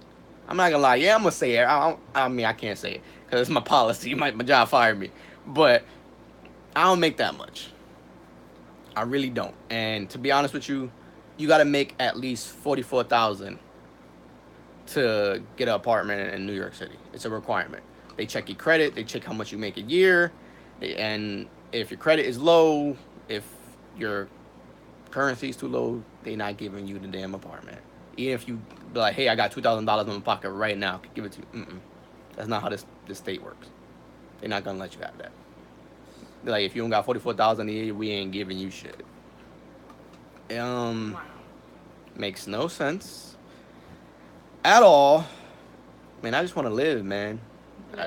I'm not gonna lie. Yeah, I'm gonna say it. I mean, I can't say it because it's my policy. My job fired me. But I don't make that much. I really don't. And to be honest with you, you gotta make at least $44,000 to get an apartment in New York City. It's a requirement. They check your credit. They check how much you make a year. And if your credit is low, if your currency is too low, they're not giving you the damn apartment. Even if you be like, hey, I got $2,000 in my pocket right now, I could give it to you. That's not how this state works. They're not gonna let you have that. They're like, if you don't got $44,000 a year, we ain't giving you shit. Wow. Makes no sense at all. Man, I just want to live, man.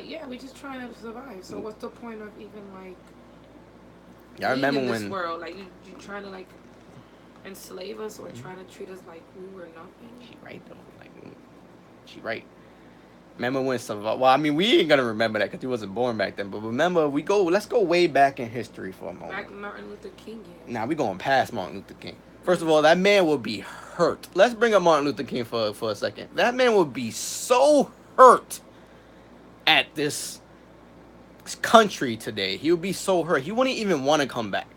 Yeah, we just trying to survive. So what's the point of even like? Yeah, I remember in when this world, like you trying to like enslave us or trying to treat us like we were nothing. She right though, like she right. Remember when well, I mean, we ain't gonna remember that because he wasn't born back then. But remember, let's go way back in history for a moment. Back Martin Luther King. Nah, we going past Martin Luther King. First of all, that man will be hurt. Let's bring up Martin Luther King for a second. That man would be so hurt at this country today. He would be so hurt. He wouldn't even want to come back.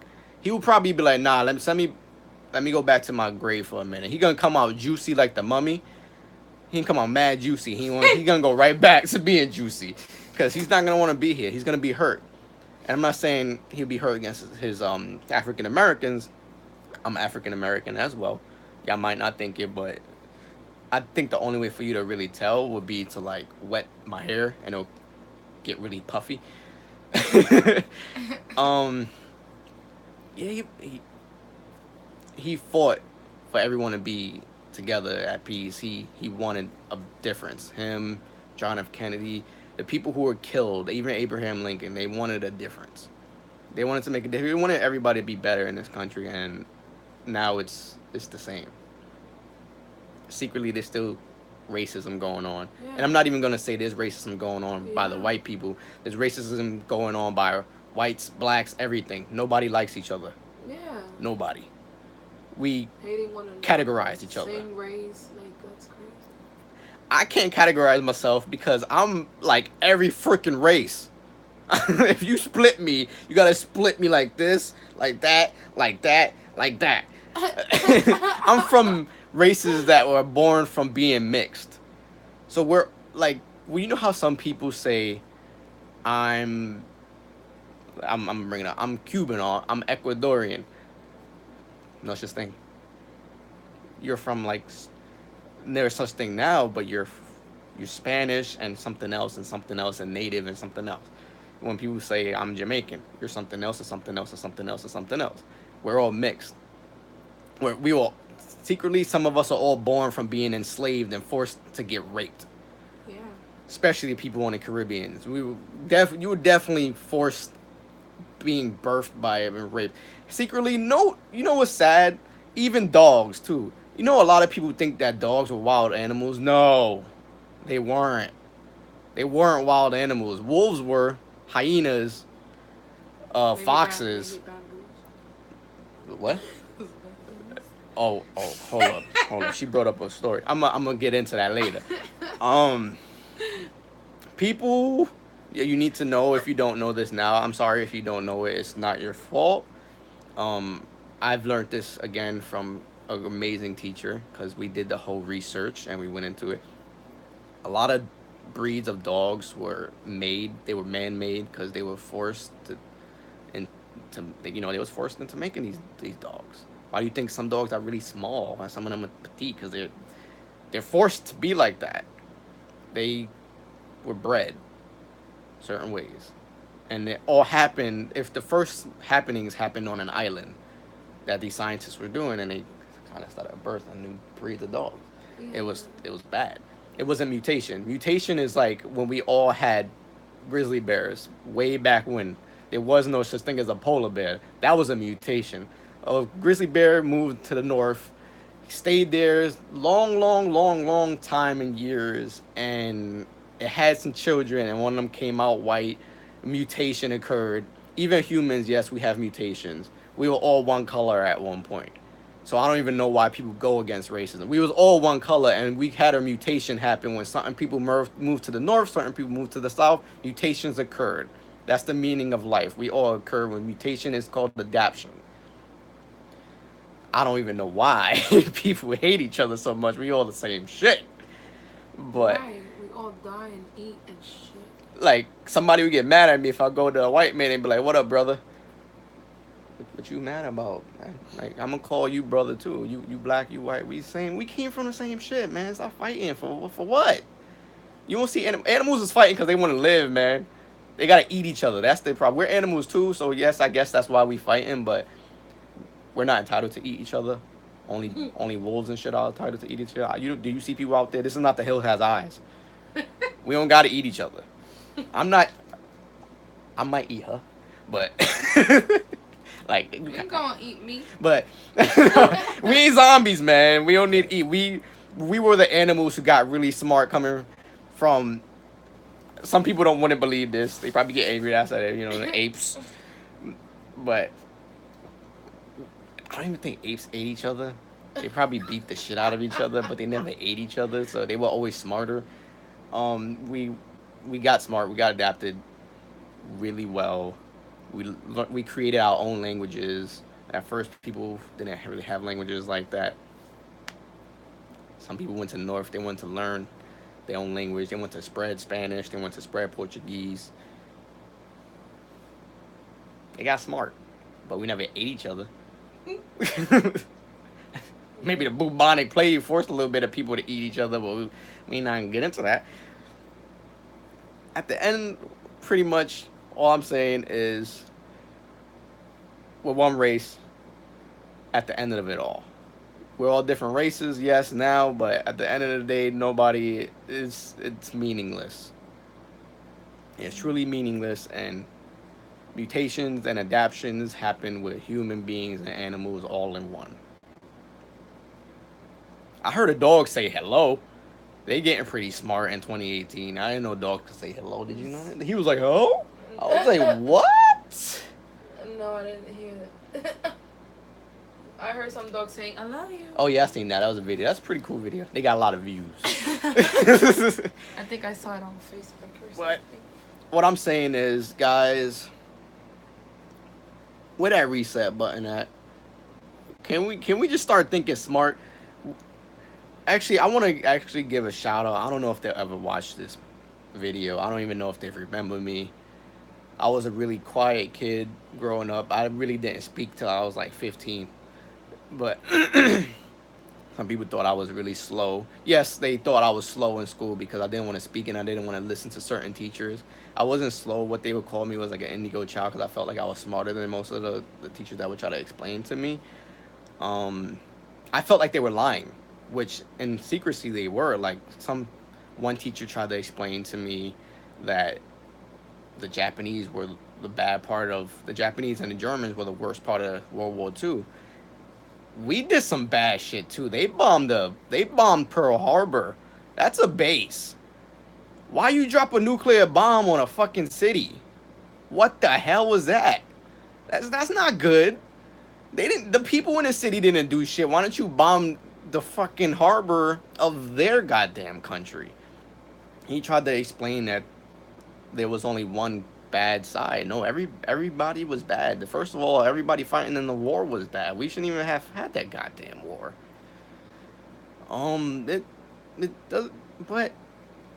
He would probably be like, nah, let me go back to my grave for a minute. He gonna come out juicy like the mummy. He can come out mad juicy. He gonna go right back to being juicy because he's not gonna want to be here. He's gonna be hurt. And I'm not saying he'll be hurt against his African Americans. I'm African American as well. Y'all might not think it, but I think the only way for you to really tell would be to like wet my hair and it'll get really puffy. Yeah, he fought for everyone to be together at peace. He wanted a difference. Him, John F. Kennedy, the people who were killed, even Abraham Lincoln, they wanted a difference. They wanted to make a difference. They wanted everybody to be better in this country, and now it's the same. Secretly, there's still racism going on. Yeah. And I'm not even going to say there's racism going on by the white people. There's racism going on by whites, blacks, everything. Nobody likes each other. Yeah. Nobody. We hating one another, categorize each other. Same race, like that's crazy. I can't categorize myself because I'm like every freaking race. If you split me, you gotta split me like this, like that, like that, like that. I'm from races that were born from being mixed. So we're like, well, you know how some people say, I'm, I'm bringing up, I'm Cuban or I'm Ecuadorian. No such thing. You're from like, there's such thing now, but you're Spanish and something else and native and something else. When people say I'm Jamaican, you're something else and something else and something else and something else. We're all mixed. We all secretly, some of us are all born from being enslaved and forced to get raped. Yeah. Especially people in the Caribbean. You were definitely forced being birthed by and raped. Secretly, no, you know what's sad? Even dogs too. You know, a lot of people think that dogs were wild animals. No, they weren't. They weren't wild animals. Wolves were, hyenas, foxes. What? Oh, hold up. She brought up a story. I'm gonna get into that later. People, yeah, you need to know if you don't know this now. I'm sorry if you don't know it. It's not your fault. I've learned this again from an amazing teacher because we did the whole research and we went into it. A lot of breeds of dogs were made. They were man-made because they were forced to, and to they was forced into making these dogs. Why do you think some dogs are really small and some of them are petite? Because they're forced to be like that. They were bred certain ways, and it all happened. If the first happenings happened on an island that these scientists were doing, and they kind of started birthing new breeds of dogs, it was bad. It was a mutation. Mutation is like when we all had grizzly bears way back when. There was no such thing as a polar bear. That was a mutation. A grizzly bear moved to the north, stayed there long time and years, and it had some children, and one of them came out white. A mutation occurred. Even humans, yes, we have mutations. We were all one color at one point. So I don't even know why people go against racism. We was all one color, and we had a mutation happen when certain people moved to the north, certain people moved to the south. Mutations occurred. That's the meaning of life. We all occur when mutation is called adaptation. I don't even know why people hate each other so much. We all the same shit. But right. We all die and eat and shit. Like, somebody would get mad at me if I go to a white man and be like, "What up, brother? What you mad about, man? Like, I'm gonna call you brother too. You black, you white. We came from the same shit, man. Stop fighting for what? You won't see animals is fighting because they want to live, man. They gotta eat each other. That's the problem. We're animals too, so yes, I guess that's why we fighting. But we're not entitled to eat each other. Only wolves and shit are entitled to eat each other. Do you see people out there? This is not the hill has eyes. We don't gotta eat each other. I might eat her, but like You ain't gonna eat me. But we ain't zombies, man. We don't need to eat. We were the animals who got really smart coming from. Some people don't want to believe this. They probably get angry that I said it, the apes. But I don't even think apes ate each other. They probably beat the shit out of each other, but they never ate each other, so they were always smarter. We got smart. We got adapted really well. We created our own languages. At first, people didn't really have languages like that. Some people went to the north. They wanted to learn their own language. They went to spread Spanish. They went to spread Portuguese. They got smart, but we never ate each other. Maybe the bubonic plague forced a little bit of people to eat each other, but we not gonna get into that. At the end, pretty much all I'm saying is we're one race at the end of it all. We're all different races, yes, now, but at the end of the day, it's meaningless. It's truly meaningless, and mutations and adaptations happen with human beings and animals all in one. I heard a dog say hello. They getting pretty smart in 2018. I didn't know a dog could say hello. Did you know that? He was like, "Oh," I was like, "What?" No, I didn't hear that. I heard some dog saying, "I love you." Oh yeah, I seen that. That was a video. That's a pretty cool video. They got a lot of views. I think I saw it on Facebook or something. What? what I'm saying is, guys, where that reset button at? Can we just start thinking smart? Actually, I want to actually give a shout out. I don't know if they'll ever watch this video. I don't even know if they remember me. I was a really quiet kid growing up. I really didn't speak till I was like 15. But some people thought I was really slow. Yes, they thought I was slow in school because I didn't want to speak and I didn't want to listen to certain teachers. I wasn't slow. What they would call me was like an indigo child because I felt like I was smarter than most of the teachers that would try to explain to me. Um, I felt like they were lying, which in secrecy they were. Like one teacher tried to explain to me that the Japanese were the bad part of the Japanese and the Germans were the worst part of World War II. We did some bad shit too. They bombed Pearl Harbor. That's a base. Why you drop a nuclear bomb on a fucking city? What the hell was that? That's not good. They didn't. The people in the city didn't do shit. Why don't you bomb the fucking harbor of their goddamn country? He tried to explain that there was only one bad side. No, everybody was bad. First of all, everybody fighting in the war was bad. We shouldn't even have had that goddamn war. It does, but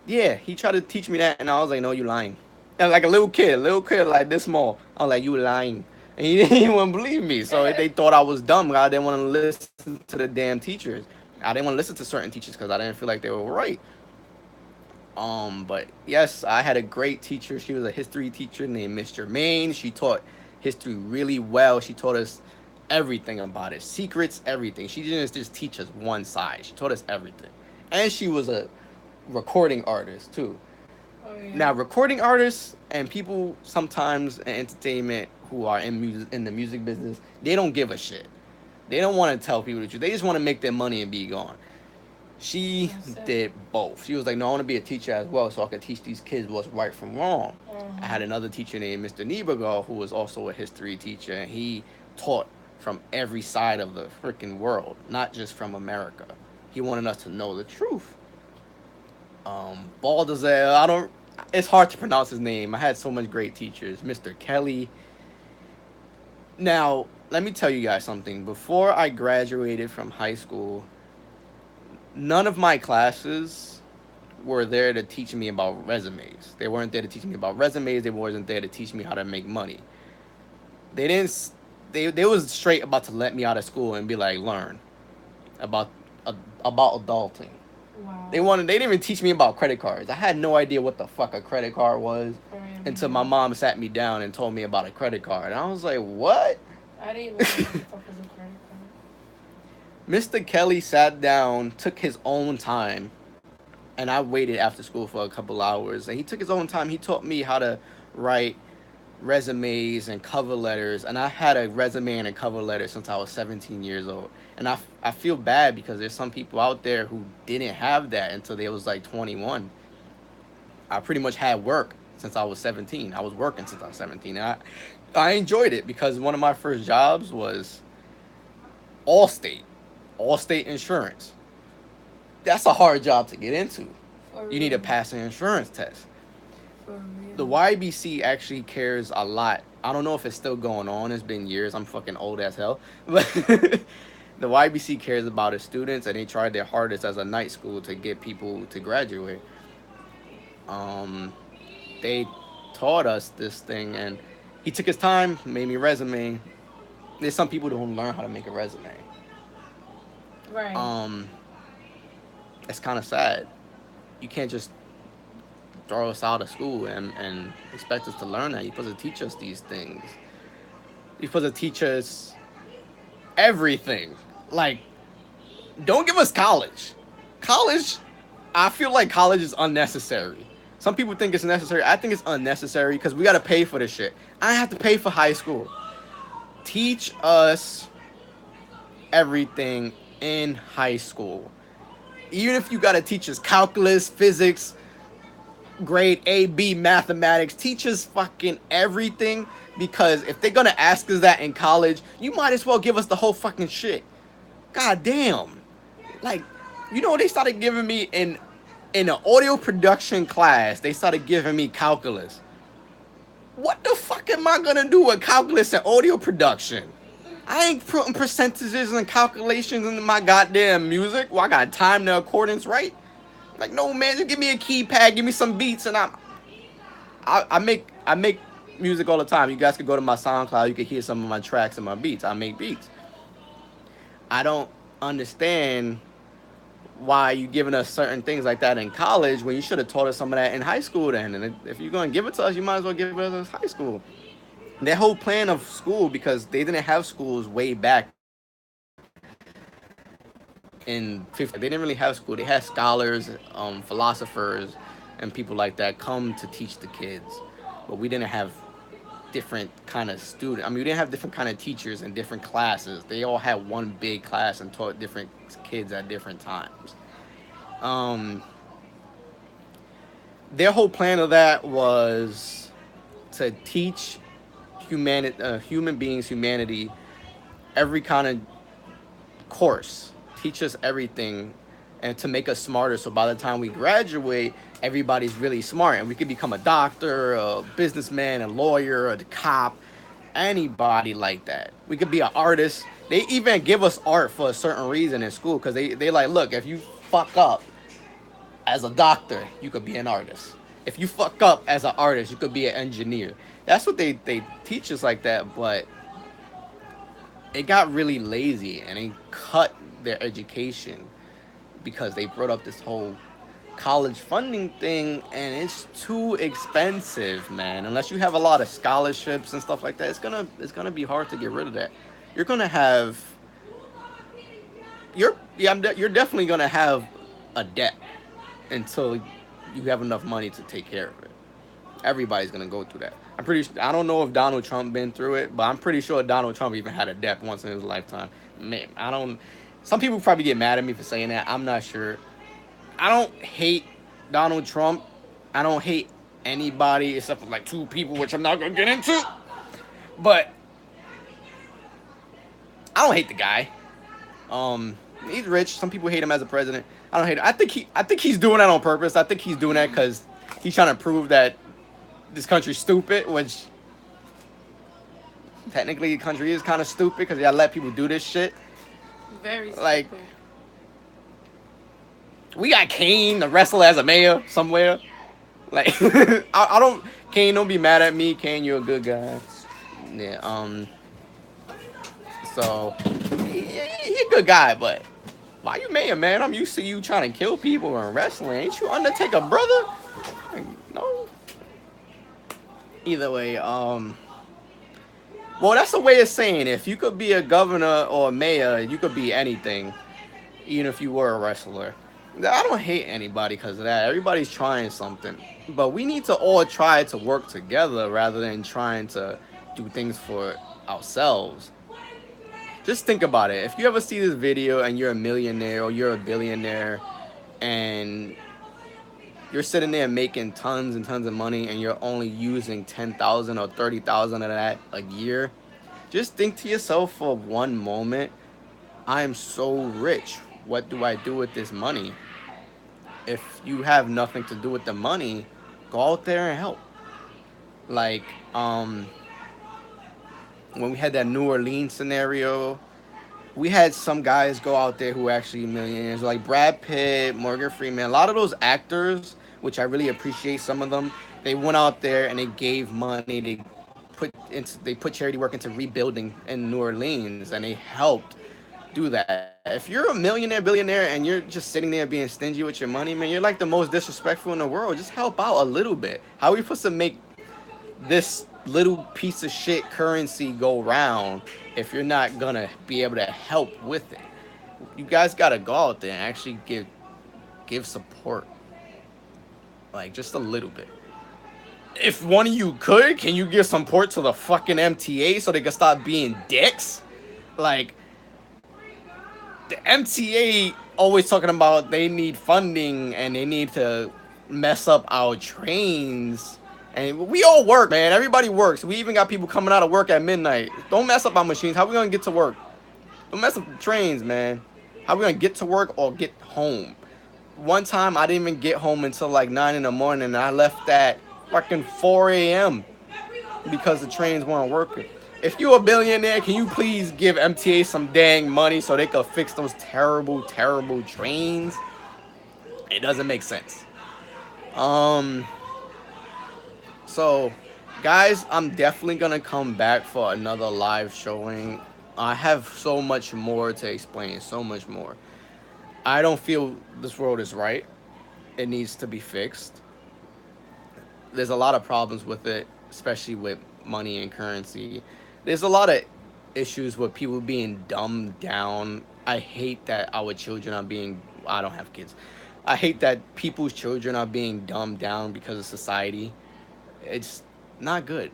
yeah, he tried to teach me that, and I was like, no, you lying. And like a little kid like this small. I was like, you lying. And he didn't even believe me. So they thought I was dumb. I didn't want to listen to the damn teachers. I didn't want to listen to certain teachers because I didn't feel like they were right. But yes, I had a great teacher. She was a history teacher named Miss Germain. She taught history really well. She taught us everything about it, secrets, everything. She didn't just teach us one side. She taught us everything, and she was a recording artist too. Oh, yeah. Now, recording artists and people sometimes in entertainment who are in the music business, they don't give a shit. They don't want to tell people the truth. They just want to make their money and be gone. She did both. She was like, no, I want to be a teacher as well so I could teach these kids what's right from wrong. I had another teacher named Mr. Nieberger who was also a history teacher, and he taught from every side of the freaking world, not just from America. He wanted us to know the truth. Baldazel, it's hard to pronounce his name. I had so much great teachers. Mr. Kelly. Now, let me tell you guys something. Before I graduated from high school, none of my classes were there to teach me about resumes. They weren't there to teach me about resumes. They wasn't there to teach me how to make money. They didn't. They was straight about to let me out of school and be like, learn about adulting. Wow. They didn't even teach me about credit cards. I had no idea what the fuck a credit card was until my mom sat me down and told me about a credit card. And I was like, what? I didn't even know what the fuck was a credit card. Mr. Kelly sat down, took his own time, and I waited after school for a couple hours. And he took his own time. He taught me how to write resumes and cover letters. And I had a resume and a cover letter since I was 17 years old. And I feel bad because there's some people out there who didn't have that until they was like 21. I pretty much had work since I was 17. I was working since I was 17. And I enjoyed it because one of my first jobs was Allstate Insurance. That's a hard job to get into. You need to pass an insurance test. The YBC actually cares a lot. I don't know if it's still going on. It's been years. I'm fucking old as hell. But the YBC cares about its students, and they tried their hardest as a night school to get people to graduate. They taught us this thing, and he took his time, made me a resume. There's some people who don't learn how to make a resume. Right. It's kind of sad. You can't just throw us out of school and expect us to learn that. You're supposed to teach us these things. You're supposed to teach us everything. Like, don't give us college. College, I feel like college is unnecessary. Some people think it's necessary. I think it's unnecessary because we got to pay for this shit. I have to pay for high school. Teach us everything in high school. Even if you got to teach us calculus, physics, grade A, B, mathematics, teach us fucking everything, because if they're going to ask us that in college, you might as well give us the whole fucking shit. God damn. Like, you know, they started giving me in an audio production class, they started giving me calculus. What the fuck am I gonna do with calculus and audio production? I ain't putting percentages and calculations into my goddamn music. Well, I got time to accordance, right? Like, no, man, just give me a keypad, give me some beats, and I make music all the time. You guys can go to my SoundCloud, you can hear some of my tracks and my beats. I make beats. I don't understand why you giving us certain things like that in college when you should have taught us some of that in high school then. And if you're going to give it to us, you might as well give it to us in high school. Their whole plan of school, because they didn't have schools way back in 50, they didn't really have school. They had scholars, philosophers, and people like that come to teach the kids. But we didn't have different kind of student. I mean, we didn't have different kind of teachers in different classes. They all had one big class and taught different kids at different times. Their whole plan of that was to teach human beings, humanity, every kind of course, teach us everything, and to make us smarter. So by the time we graduate, everybody's really smart, and we could become a doctor, a businessman, a lawyer, a cop, anybody like that. We could be an artist. They even give us art for a certain reason in school, because they like, look, if you fuck up as a doctor, you could be an artist. If you fuck up as an artist, you could be an engineer. That's what they teach us like that, but it got really lazy, and they cut their education because they brought up this whole college funding thing, and it's too expensive, man. Unless you have a lot of scholarships and stuff like that, it's gonna be hard to get rid of that. You're gonna have you're definitely gonna have a debt until you have enough money to take care of it. Everybody's gonna go through that. I don't know if Donald Trump been through it, but I'm pretty sure Donald Trump even had a debt once in his lifetime. Man, some people probably get mad at me for saying that. I'm not sure. I don't hate Donald Trump. I don't hate anybody except for like two people, which I'm not gonna get into. But I don't hate the guy. He's rich. Some people hate him as a president. I don't hate him. I think he's doing that on purpose. I think he's doing that because he's trying to prove that this country's stupid, which technically the country is kind of stupid because they gotta let people do this shit. Very stupid. Like, we got Kane, the wrestler, as a mayor somewhere. Like, Kane, don't be mad at me. Kane, you're a good guy. Yeah, so, he's a good guy, but why you mayor, man? I'm used to you trying to kill people and wrestling. Ain't you Undertaker, brother? Like, no. Either way, well, that's a way of saying if you could be a governor or a mayor, you could be anything, even if you were a wrestler. I don't hate anybody because of that. Everybody's trying something. But we need to all try to work together rather than trying to do things for ourselves. Just think about it. If you ever see this video and you're a millionaire or you're a billionaire and you're sitting there making tons and tons of money and you're only using 10,000 or 30,000 of that a year, just think to yourself for one moment, I am so rich. What do I do with this money? If you have nothing to do with the money, go out there and help. Like, when we had that New Orleans scenario, we had some guys go out there who were actually millionaires, like Brad Pitt, Morgan Freeman. A lot of those actors, which I really appreciate some of them, they went out there and they gave money. They put charity work into rebuilding in New Orleans, and they helped do that. If you're a millionaire, billionaire, and you're just sitting there being stingy with your money, man, you're like the most disrespectful in the world. Just help out a little bit. How are we supposed to make this little piece of shit currency go round if you're not gonna be able to help with it? You guys gotta go out there and actually give support, like just a little bit. If one of you can you give support to the fucking MTA so they can stop being dicks? Like, the MTA always talking about they need funding and they need to mess up our trains. And we all work, man. Everybody works. We even got people coming out of work at midnight. Don't mess up our machines. How we gonna get to work? Don't mess up the trains, man. How we gonna get to work or get home? One time I didn't even get home until like 9 in the morning, and I left at fucking 4 a.m. because the trains weren't working. If you're a billionaire, can you please give MTA some dang money so they could fix those terrible, terrible trains? It doesn't make sense. Um, so, guys, I'm definitely gonna come back for another live showing. I have so much more to explain, so much more. I don't feel this world is right. It needs to be fixed. There's a lot of problems with it, especially with money and currency. There's a lot of issues with people being dumbed down. I hate that our children are being. I don't have kids. I hate that people's children are being dumbed down because of society. It's not good.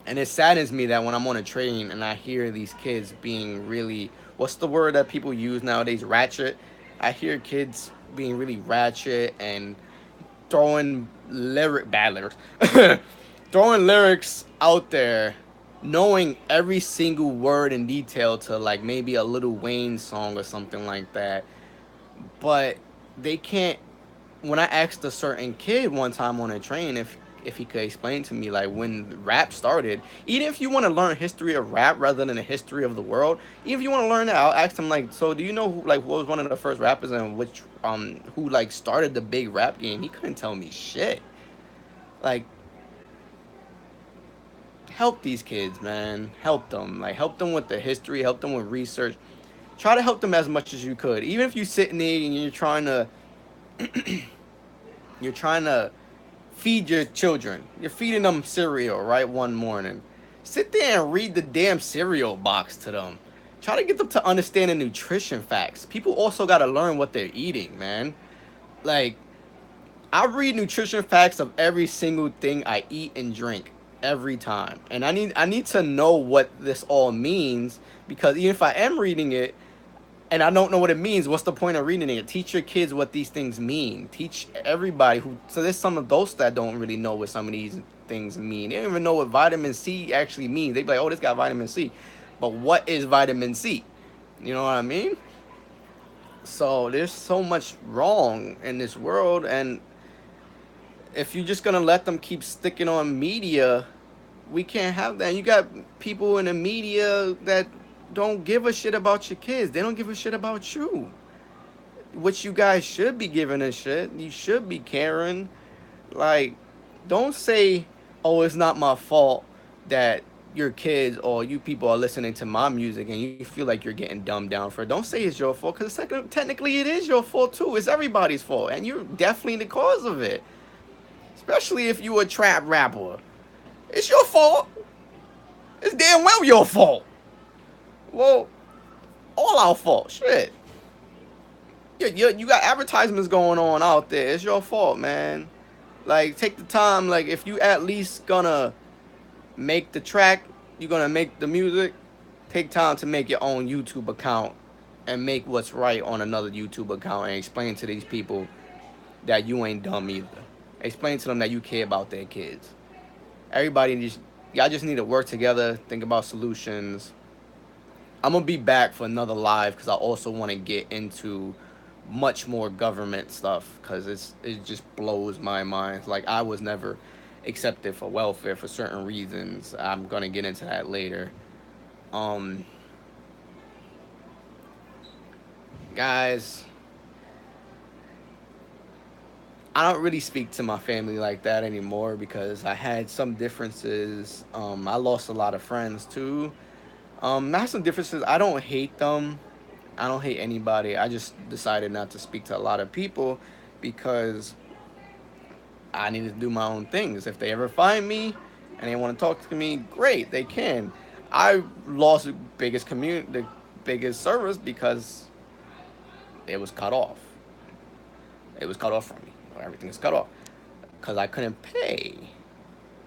And it saddens me that when I'm on a train and I hear these kids being really, what's the word that people use nowadays? Ratchet. I hear kids being really ratchet and throwing bad lyrics, throwing lyrics out there, knowing every single word in detail to like maybe a Little Wayne song or something like that. But they can't. When I asked a certain kid one time on a train if he could explain to me like when rap started, even if you want to learn history of rap rather than the history of the world, even if you want to learn that, I'll ask him like, so do you know who like what was one of the first rappers and which who like started the big rap game? He couldn't tell me shit. Like, help these kids, man. Help them. Like, help them with the history. Help them with research. Try to help them as much as you could. Even if you sit in there and you're trying to feed your children. You're feeding them cereal, right, one morning. Sit there and read the damn cereal box to them. Try to get them to understand the nutrition facts. People also got to learn what they're eating, man. Like, I read nutrition facts of every single thing I eat and drink every time. And I need to know what this all means, because even if I am reading it and I don't know what it means, what's the point of reading it? Teach your kids what these things mean. Teach everybody who. So there's some adults that don't really know what some of these things mean. They don't even know what vitamin C actually means. They be like, oh, this got vitamin C. But what is vitamin C? You know what I mean? So there's so much wrong in this world, and if you're just gonna let them keep sticking on media, we can't have that. You got people in the media that don't give a shit about your kids. They don't give a shit about you. Which you guys should be giving a shit. You should be caring. Like, don't say, oh, it's not my fault that your kids or you people are listening to my music and you feel like you're getting dumbed down for it. Don't say it's your fault, because technically it is your fault too. It's everybody's fault, and you're definitely the cause of it. Especially if you a trap rapper. It's your fault. It's damn well your fault. Well, all our fault. Shit. You got advertisements going on out there. It's your fault, man. Like, take the time. Like, if you at least gonna make the track, you're gonna make the music, take time to make your own YouTube account and make what's right on another YouTube account and explain to these people that you ain't dumb either. Explain to them that you care about their kids. Y'all just need to work together, think about solutions. I'm gonna be back for another live because I also want to get into much more government stuff, because it just blows my mind. Like, I was never accepted for welfare for certain reasons. I'm gonna get into that later. Guys, I don't really speak to my family like that anymore because I had some differences. I lost a lot of friends too. I have some differences. I don't hate them. I don't hate anybody. I just decided not to speak to a lot of people because I need to do my own things. If they ever find me and they want to talk to me, great, they can. I lost the biggest service because it was cut off. It was cut off from me. Everything is cut off because I couldn't pay.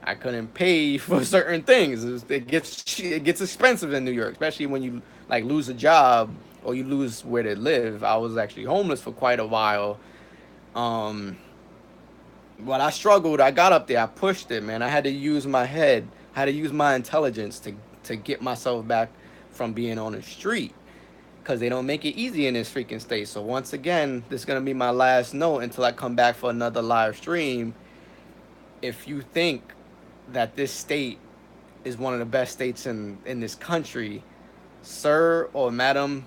I couldn't pay for certain things. It gets expensive in New York, especially when you like lose a job or you lose where to live. I was actually homeless for quite a while. But I struggled. I got up there. I pushed it, man. I had to use my head. I had to use my intelligence to get myself back from being on the street, because they don't make it easy in this freaking state. So once again, this is going to be my last note until I come back for another live stream. If you think that this state is one of the best states in this country, sir or madam,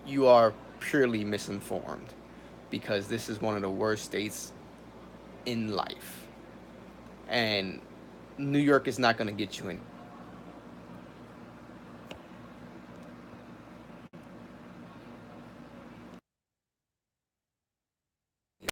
you are purely misinformed, because this is one of the worst states in life. And New York is not going to get you